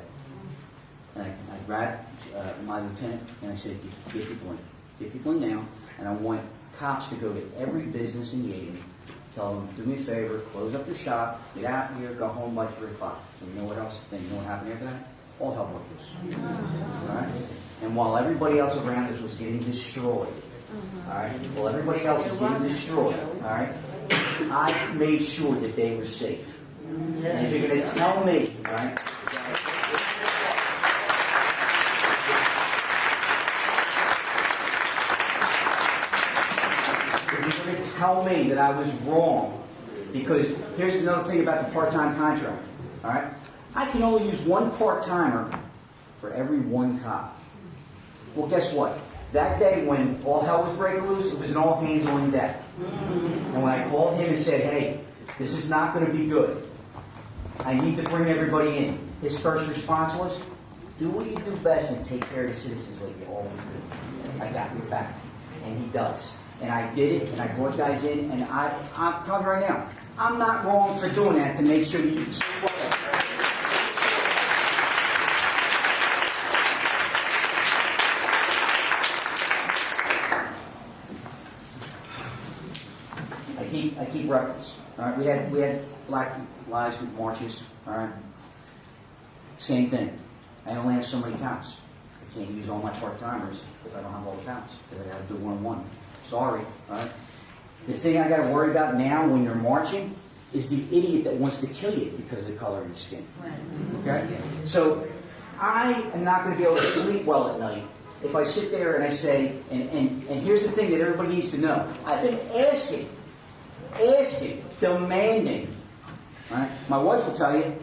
And I grabbed my lieutenant and I said, get people in. Get people in now. And I want cops to go to every business in Yeadon, tell them, do me a favor, close up your shop, get out of here, go home by 3 o'clock. So you know what else? Then you know what happened after that? All hell broke loose. All right? And while everybody else around us was getting destroyed, all right, while everybody else was getting destroyed, all right, I made sure that they were safe. And if you're going to tell me, all right, if you're going to tell me that I was wrong, because here's another thing about the part-time contract, all right, I can only use one part-timer for every one cop. Well, guess what? That day when all hell was breaking loose, it was an all hands on deck. And when I called him and said, hey, this is not going to be good. I need to bring everybody in. His first response was, do what you do best and take care of the citizens like you always do. I got your back. And he does. And I did it, and I brought guys in, and I'm telling you right now, I'm not wrong for doing that to make sure that you can see what I keep records. All right, we had Black Lives marches. All right, same thing. I only have so many cops. I can't use all my part timers if I don't have all the cops because I got to do one. Sorry. All right. The thing I got to worry about now when you're marching is the idiot that wants to kill you because of the color of your skin. Okay. So I am not going to be able to sleep well at night if I sit there and I say, and here's the thing that everybody needs to know. I've been asking, demanding, right? My wife will tell you,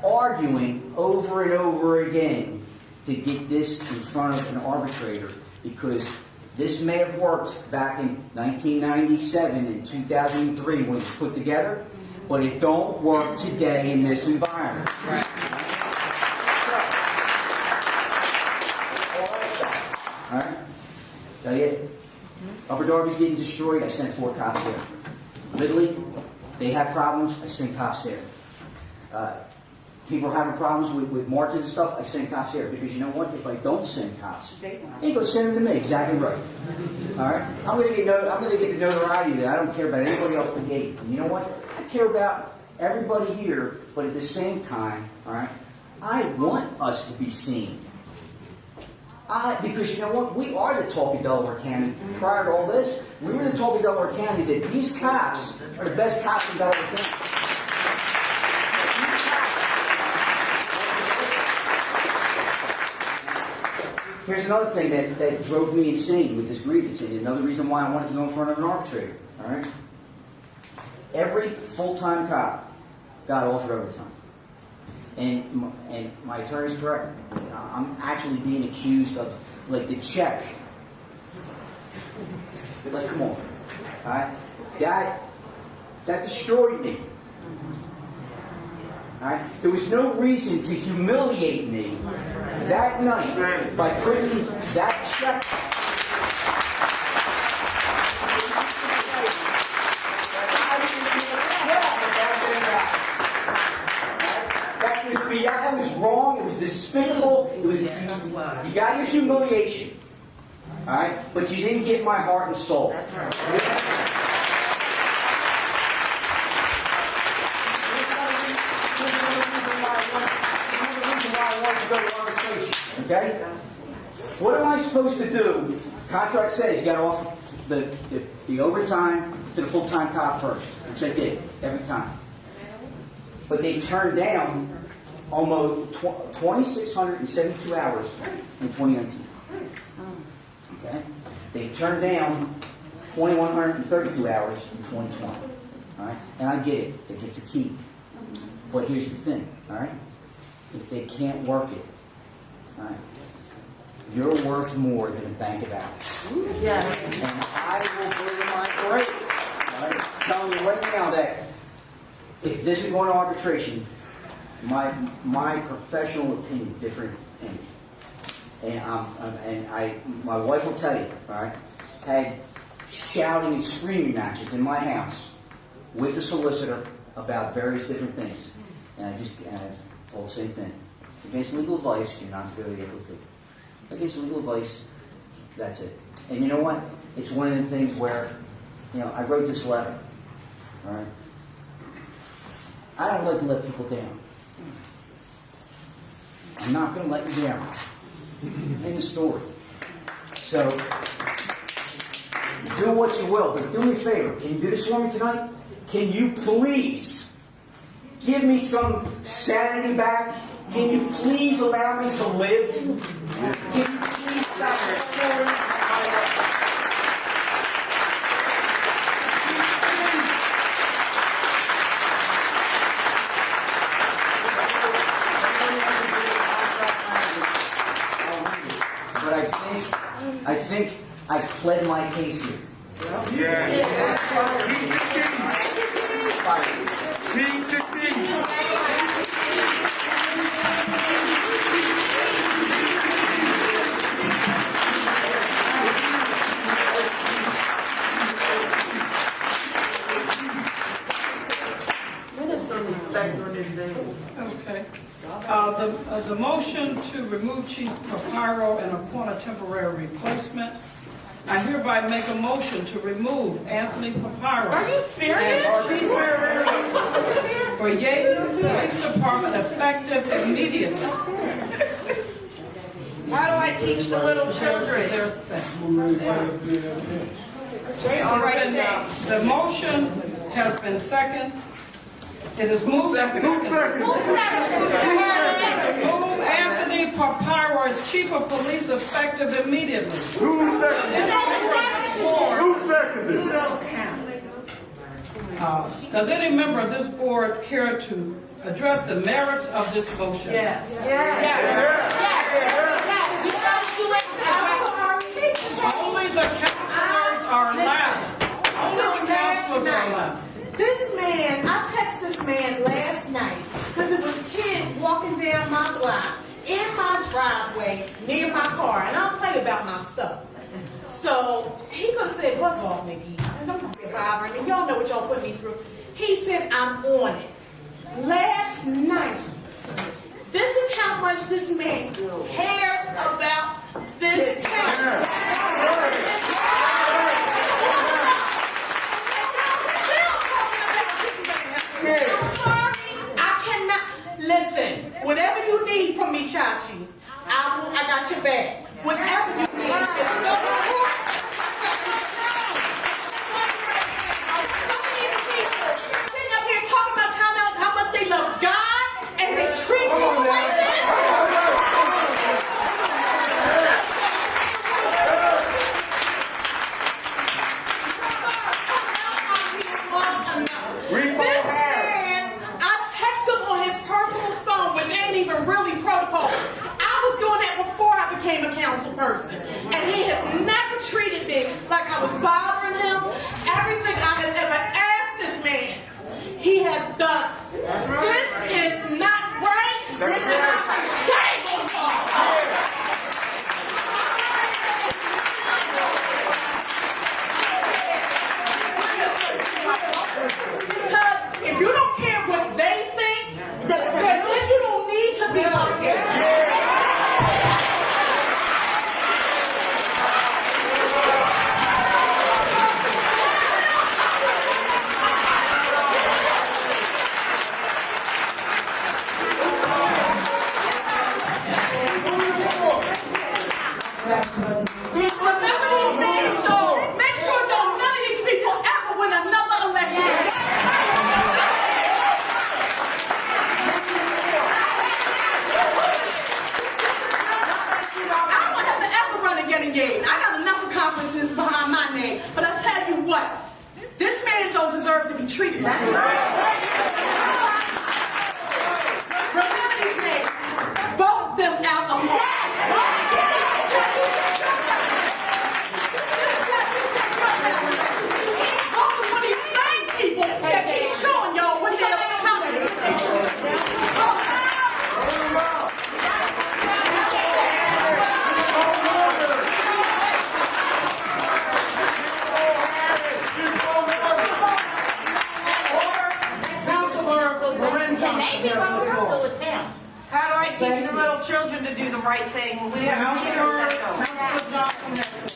arguing over and over again to get this in front of an arbitrator because this may have worked back in 1997 and 2003 when it was put together, but it don't work today in this environment. Right. All right? Tell you, Upper Darby's getting destroyed, I sent 4 cops there. Ridley, they have problems, I send cops there. People are having problems with marches and stuff, I send cops there. Because you know what? If I don't send cops, they go send them to me. Exactly right. All right? I'm going to get the notoriety that I don't care about anybody else but Yeadon. And you know what? I care about everybody here, but at the same time, all right, I want us to be seen. Because you know what? We are the talk of Delaware County. Prior to all this, we were the talk of Delaware County that these cops are the best cops in Delaware County. Here's another thing that drove me insane with this grievance, and another reason why I wanted to go in front of an arbitrator. All right? Every full-time cop got offered overtime. And my attorney's correct. I'm actually being accused of, like, the check. Like, come on. All right? That destroyed me. All right? There was no reason to humiliate me that night by putting that check. That was wrong. It was despicable. It was, you got your humiliation, all right, but you didn't get my heart and soul. Okay? What am I supposed to do? Contract says you got to offer the overtime to the full-time cop first, which I did every time. But they turned down almost 2,672 hours in 2019. Okay? They turned down 2,132 hours in 2020. All right? And I get it. They get fatigued. But here's the thing. All right? If they can't work it, all right, you're worth more than a bank of apples. Yes. And I will bring my grave. All right? I'm telling you right now that if this is going to arbitration, my professional opinion is different. And my wife will tell you, all right, had shouting and screaming matches in my house with the solicitor about various different things. And I told the same thing. Against legal advice, you're not to go to the FOP. Against legal advice, that's it. And you know what? It's one of the things where, I wrote this letter. All right? I don't like to let people down. I'm not going to let you down. End of story. So, do what you will, but do me a favor. Can you do this for me tonight? Can you please give me some sanity back? Can you please allow me to live? Can you please stop this story? But I think I've pled my case here. Okay. The motion to remove Chief Papiro and appoint a temporary replacement. I hereby make a motion to remove Anthony Papiro. Are you serious? For Yeadon Police Department effective immediately. How do I teach the little children? There's a second. Say the right thing. The motion has been seconded. It is moved and seconded. Move Anthony Papiro as Chief of Police effective immediately. Who seconded? Does any member of this board care to address the merits of this motion? Yes. Only the councilors are allowed. Only the councilors are allowed. This man, I texted this man last night because it was kids walking down my block in my driveway near my car, and I don't play about my stuff. So he could have said, "Buzz off, Nikki. Don't be bothering me. Y'all know what y'all put me through." He said, "I'm on it." Last night, this is how much this man cares about this town. I'm sorry, I cannot. Listen, whatever you need from me, Chachi, I got your back. Whatever you need. If you go to court, sitting up here talking about how much they love God and they treat people like that. This man, I text him on his personal phone, which ain't even really protocol. I was doing that before I became a council person. And he has never treated me like I was bothering him. Everything I have ever asked this man, he has done. This is Remember these names, though. Make sure don't none of these people ever win another election. Again. I got enough accomplishments behind my name, but I tell you what, this man don't deserve to be treated like this. Remember these names. Vote them out of office. Vote them for these same people that keep showing y'all what he got to accomplish. How do I teach the little children to do the right thing when we have leaders that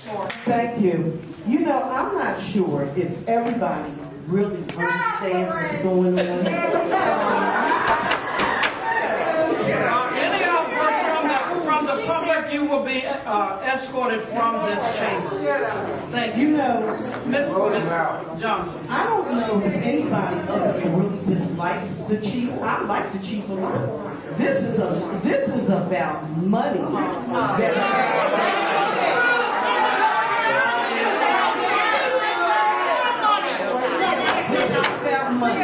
don't? Thank you. You know, I'm not sure if everybody really understands what's going on. Any outbursts from the public, you will be escorted from this chamber. Thank you. You know, Ms. Johnson. I don't know if anybody up there really dislikes the chief. I like the chief a lot. This is about money. It's about money.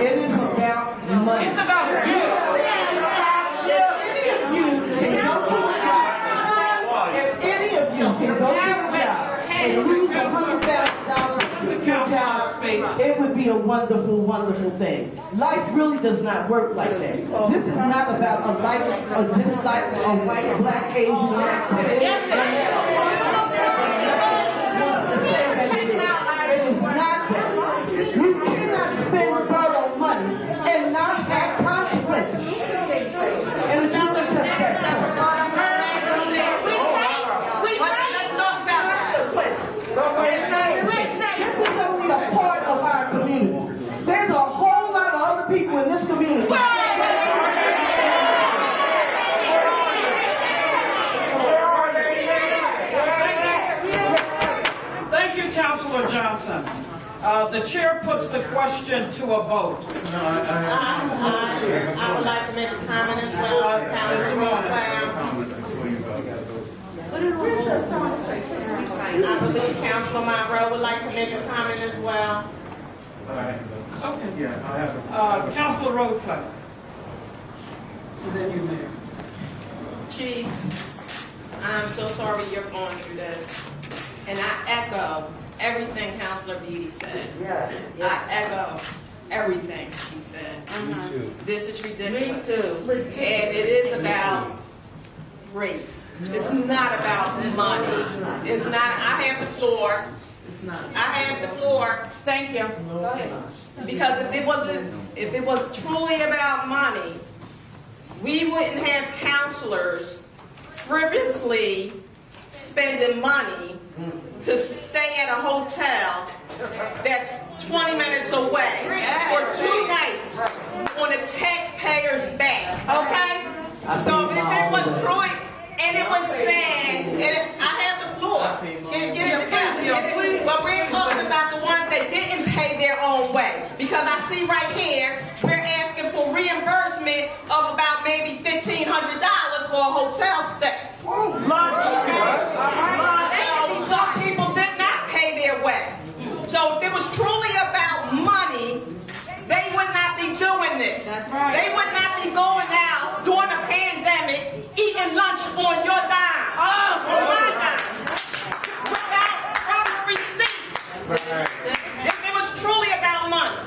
It is about money. It's about you. If any of you can go to a job and lose $100,000, it would be a wonderful, wonderful thing. Life really does not work like that. This is not about a like or dislike, a white, black, Asian, Mexican. It is not that. You cannot spend borough money and not have consequences. And it's not just that. This is only a part of our community. There's a whole lot of other people in this community. Thank you, Councilor Johnson. The chair puts the question to a vote. I would like to make a comment as well, Councilor I believe Councilor Monroe would like to make a comment as well. Okay. Councilor Roadcutter. And then you, Mayor. Chief, I'm so sorry you're going through this. And I echo everything Councilor Beatty said. Yes. I echo everything he said. Me too. This is ridiculous. Me too. And it is about race. It's not about money. It's not. I have the floor. It's not. I have the floor. Thank you. Go ahead. Because if it was truly about money, we wouldn't have counselors frivolously spending money to stay at a hotel that's 20 minutes away for 2 nights on the taxpayer's back. Okay? So if it was truly, and it was sad, and I have the floor. Get it together. But we're talking about the ones that didn't pay their own way. Because I see right here, we're asking for reimbursement of about maybe $1,500 for a hotel stay. Lunch. Some people did not pay their way. So if it was truly about money, they would not be doing this. They would not be going out during a pandemic, eating lunch on your dime, on my dime, without proper receipts. If it was truly about money.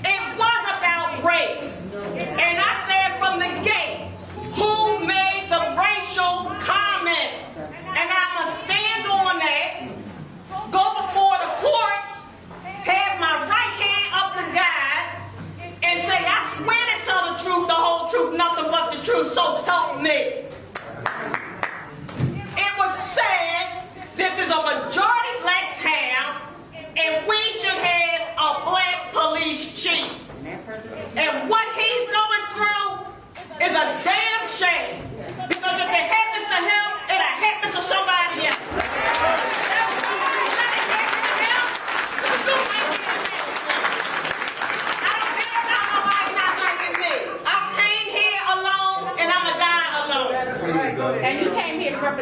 It was about race. And I said from the gate, who made the racial comment? And I must stand on that, go before the courts, have my right hand up to God, and say, I swear to tell the truth, the whole truth, nothing but the truth, so help me. It was said, this is a majority black town, and we should have a black police chief. And what he's going through is a damn shame. Because if it happens to him,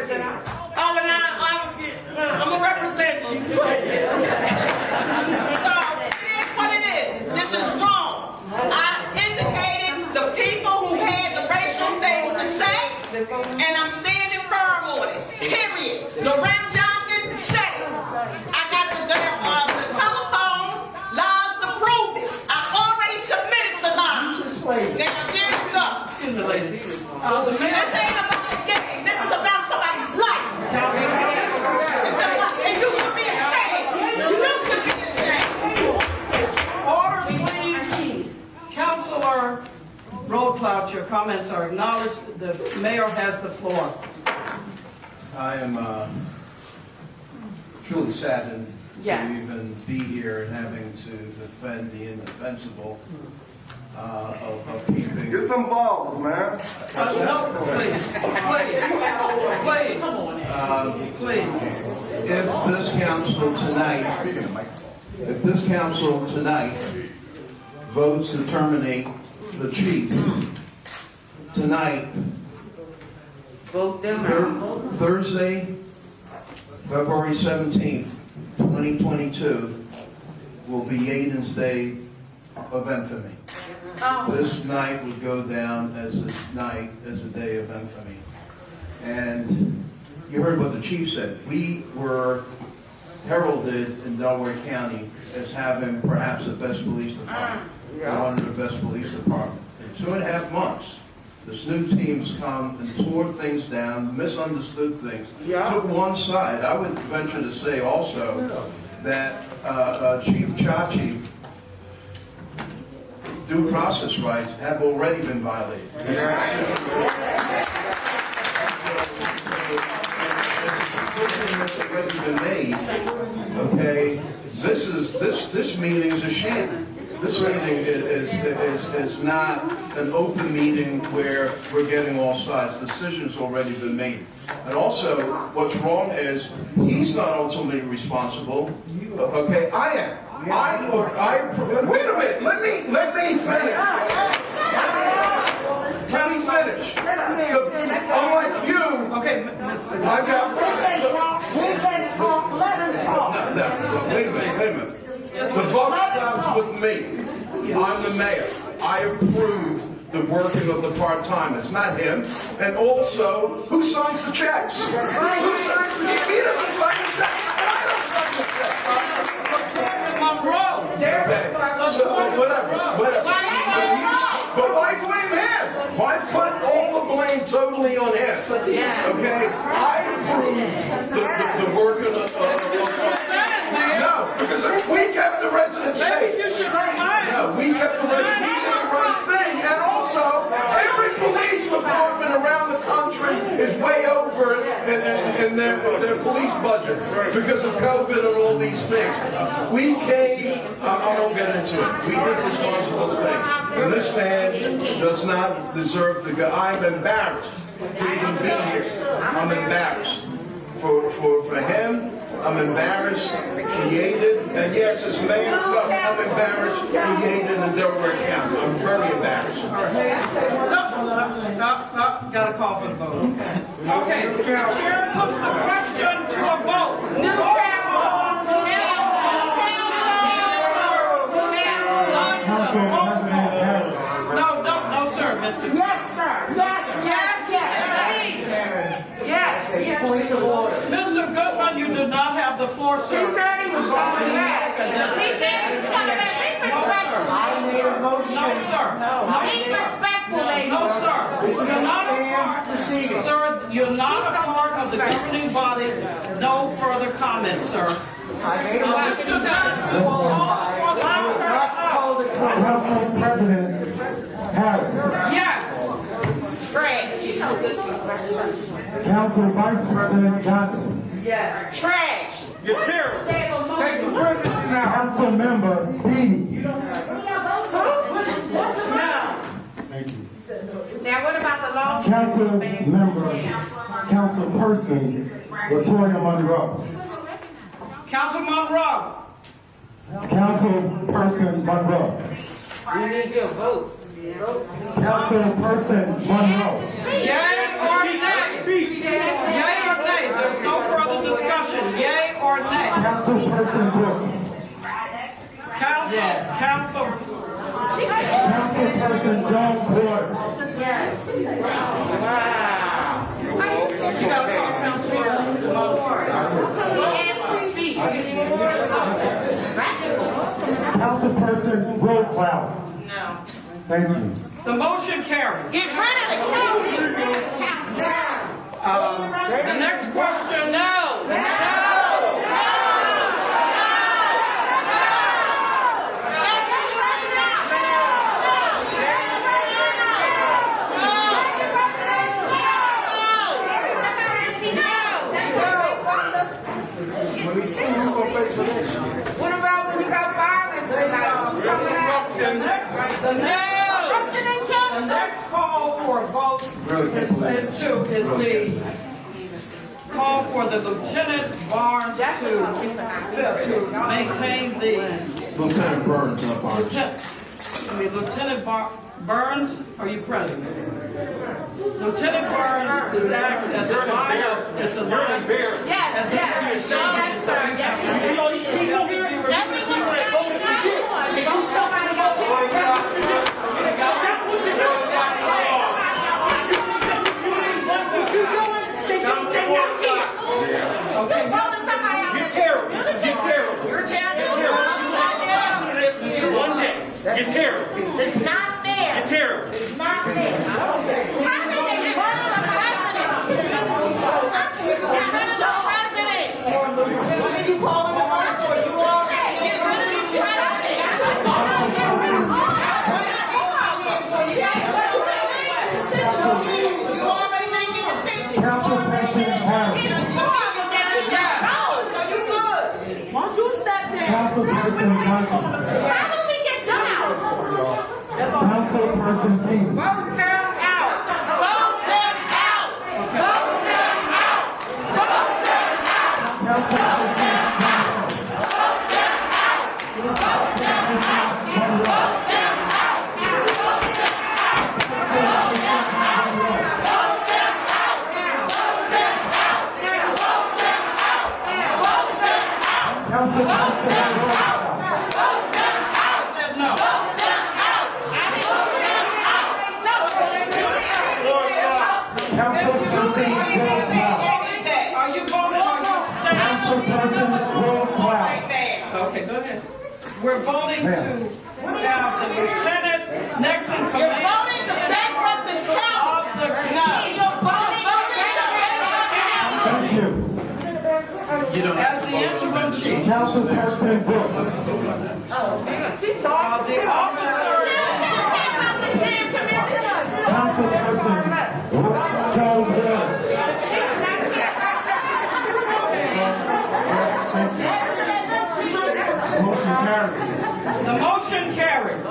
Oh, and I'm gonna represent you. So, it is what it is. This is wrong. I indicated the people who had the racial things to say, and I'm standing firm on it. Period. Loretta Johnson said it. I got the telephone lines to prove it. I already submitted the lines. Now, there you go. Excuse me, lady. This ain't about the game. This is about somebody's life. And you should be ashamed. You should be ashamed. Order, please. Councilor Roadcloud, your comments are acknowledged. The mayor has the floor. I am truly saddened Yes. to even be here and having to defend the indefensible of keeping. Get some balls, man. No, please. Please. If this council tonight votes to terminate the chief, tonight, Vote them out. Thursday, February 17th, 2022, will be Yeadon's Day of Infamy. This night would go down as a day of infamy. And you heard what the chief said. We were heralded in Delaware County as having perhaps the best police department. One of the best police departments. In 2.5 months, this new team's come and tore things down, misunderstood things, took one side. I would venture to say also that Chief Chachi, due process rights have already been violated. That's already been made. Okay, this meeting is a sham. This meeting is not an open meeting where we're getting all sides. Decisions already been made. And also, what's wrong is he's not ultimately responsible. Okay, I am. Wait a minute. Let me finish. Let me finish. Unlike you, okay, I got. He can talk. Let him talk. No, wait a minute. The buck stops with me. I'm the mayor. I approve the working of the part-timers, not him. And also, who signs the checks? Who signs the checks? He doesn't sign the checks. I don't sign the checks. So, whatever. But why blame him? Why put all the blame totally on him? Okay? I approve the working of no, because we kept the residents safe. No, we kept the residents safe. Right thing. And also, every police department around the country is way over in their police budget because of COVID and all these things. We came, I don't get into it. We did a responsible thing. And this man does not deserve to go. I'm embarrassed to even be here. I'm embarrassed for him. I'm embarrassed for Yeadon, and yes, as mayor, no, I'm embarrassed for Yeadon and Delaware County. I'm very embarrassed. Got a call for the vote. Okay, the chair puts the question to a vote. No, sir, Mr. Yes, sir. Yes. Point of order. Mr. Goodman, you do not have the floor, sir. He said he was coming back. He said he was coming back. Be respectful. I made a motion. No, sir. Be respectful, lady. No, sir. This is a You're not a sham part. proceeding. Sir, you're not a part of the governing body. No further comments, sir. I made a motion. Council President Harris. Yes. Trash. She's so disrespectful. Council Vice President Johnson. Yes. Trash. You're terrible. Take the president now. Council Member Beatty. No. Thank you. Now what about the lawsuit? Councilperson Latoya Monroe. Council Monroe. Councilperson Monroe. We need your vote. Councilperson Monroe. Yay or nay? Yay or Councilperson Brooks. Councilperson Jones Ward. You gotta call Councilperson Rothwell. No. Thank you. The motion carries. Get rid of the The next question, no. When we see who will pay for this. What about when you got violence The next call for a vote is the call for the Lieutenant Barnes to maintain the Lieutenant Burns, not Barnes. Lieutenant Burns, are you present? Lieutenant Burns is acting as a line. Yes, yes, sir. Yes, Okay. You're terrible. You're terrible. You're terrible. It's not fair. You're terrible. It's not fair. How can they run somebody? What are you calling the vote for? You all get rid of these You already made your decision. Councilperson Harris. Why don't you step down? Councilperson Johnson. How do we get them out? Councilperson King. Vote them out. Vote them out. Vote them out. Vote them out. Vote them out. Vote them out. Vote them out. Vote them out. Are you voting or Okay, go ahead. We're voting to have the lieutenant next in command. You're voting to bankrupt the town. You're voting to As the interim chief. Councilperson Brooks. The officer. Councilperson Jones Ward. The motion carries.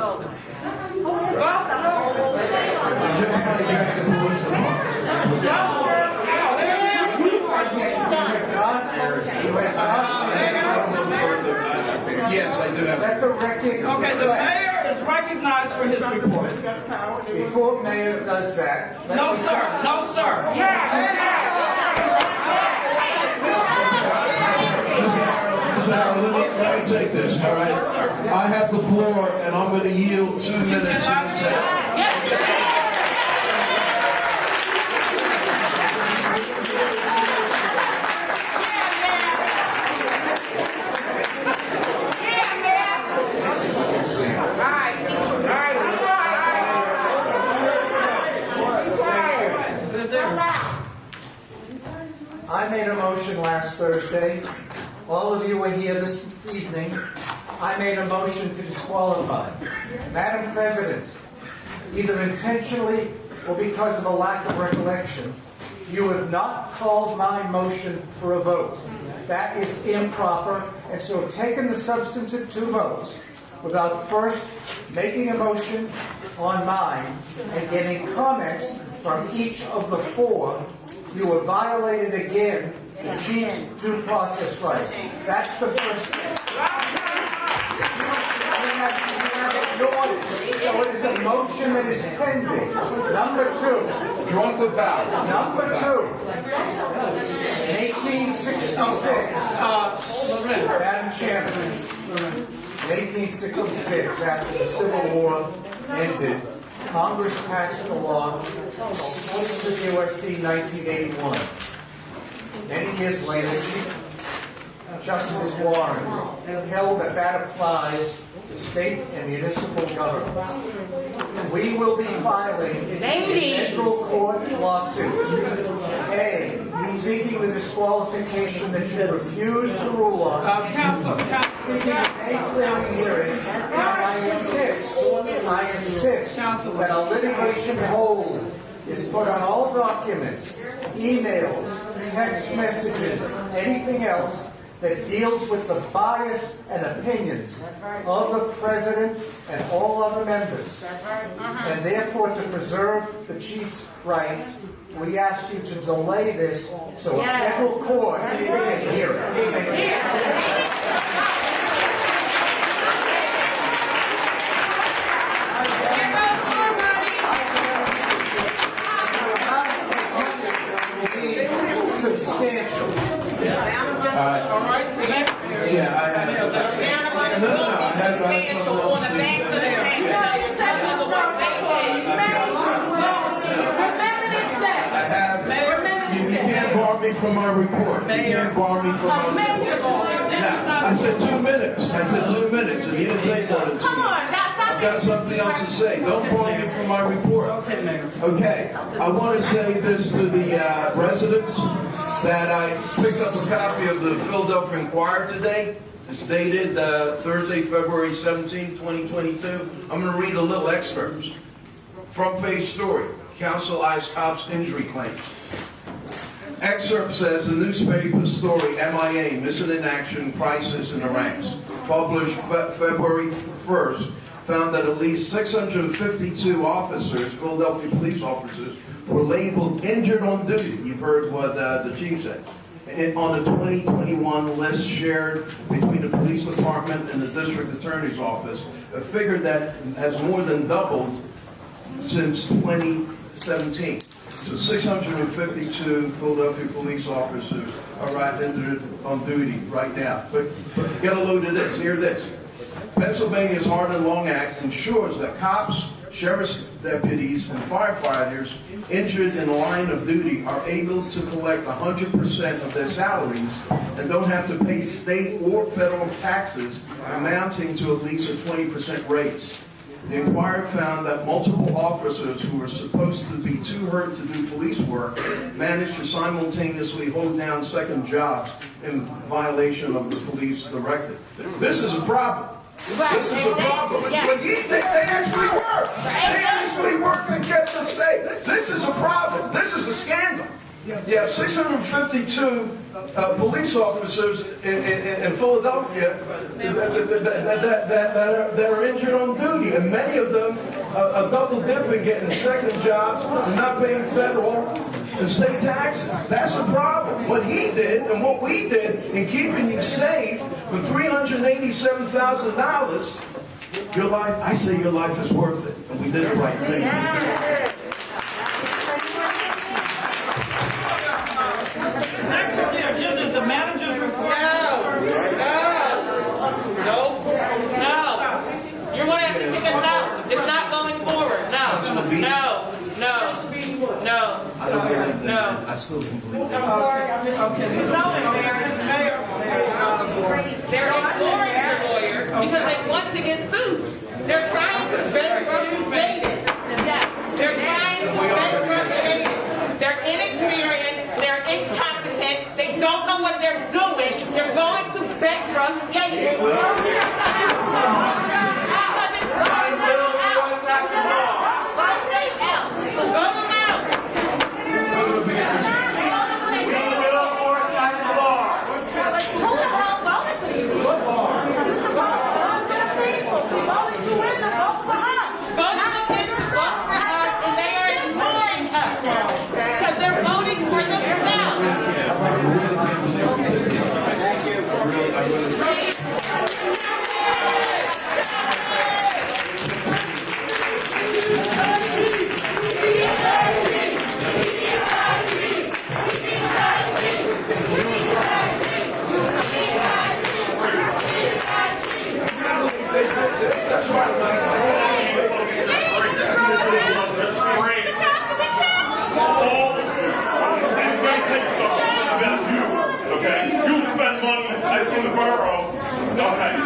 Yes, I do have. Let the record. Okay, the mayor is recognized for his report. Before mayor does that. No, sir. No, sir. Sarah, let me take this, all right? I have the floor, and I'm going to yield 2 minutes. I made a motion last Thursday. All of you were here this evening. I made a motion to disqualify. Madam President, either intentionally or because of a lack of recollection, you have not called my motion for a vote. That is improper, and so have taken the substantive 2 votes without first making a motion on mine and getting comments from each of the 4. You have violated again the chief's due process rights. That's the first thing. So it is a motion that is pending. Number 2. Drunk with power. Number 2. In 1860, Madam Chairman, in 1866, after the Civil War ended, Congress passed a law called 26 U.S.C. 1981. Many years later, Chief Justice Warren held that that applies to state and municipal governments. We will be filing a federal court lawsuit. A, seeking the disqualification that you refuse to rule on. Seeking a clear hearing. And I insist that a litigation hold is put on all documents, emails, text messages, anything else that deals with the bias and opinions of the President and all other members. And therefore, to preserve the Chief's rights, we ask you to delay this so a federal court can hear it. Substantial. All right. Yeah, I have. No, I have Substantial on the banks of the Thames. Remember this day. I have. You can't bar me from my report. You can't bar me from my report. Now, I said 2 minutes. And you didn't take more than 2 minutes. Come on, I've got something else to say. Don't bar me from my report. Okay. I want to say this to the residents, that I picked up a copy of the Philadelphia Inquirer today. It's dated Thursday, February 17, 2022. I'm going to read a little excerpt. Front page story. Council eyes cops injury claims. Excerpt says the newspaper story MIA, missing in action, crisis in the ranks, published February 1st, found that at least 652 officers, Philadelphia police officers, were labeled injured on duty. You've heard what the chief said. On the 2021 list shared between the police department and the district attorney's office, a figure that has more than doubled since 2017. So 652 Philadelphia police officers are injured on duty right now. But get a load of this. Hear this. Pennsylvania's Hard and Long Act ensures that cops, sheriff's deputies, and firefighters injured in the line of duty are able to collect 100% of their salaries and don't have to pay state or federal taxes amounting to at least a 20% raise. The Inquirer found that multiple officers who were supposed to be too hurt to do police work managed to simultaneously hold down second jobs in violation of the police directive. This is a problem. This is a problem. They actually work. They actually work against the state. This is a problem. This is a scandal. You have 652 police officers in Philadelphia that are injured on duty, and many of them are double dipping, getting second jobs, and not paying federal and state taxes. That's the problem. What he did and what we did in keeping you safe for $387,000, your life, I say your life is worth it, and we did the right thing. Next on the agenda is the manager's report. No. You're going to have to kick us out. It's not going forward. No. I still can believe I'm sorry. It's so embarrassing. They're ignoring your lawyer because they want to get sued. They're trying to bankrupt Yeadon. They're trying to bankrupt Yeadon. They're inexperienced. They're incompetent. They don't know what they're doing. They're going to bankrupt Yeadon. Thank you. Yeadon Borough, okay,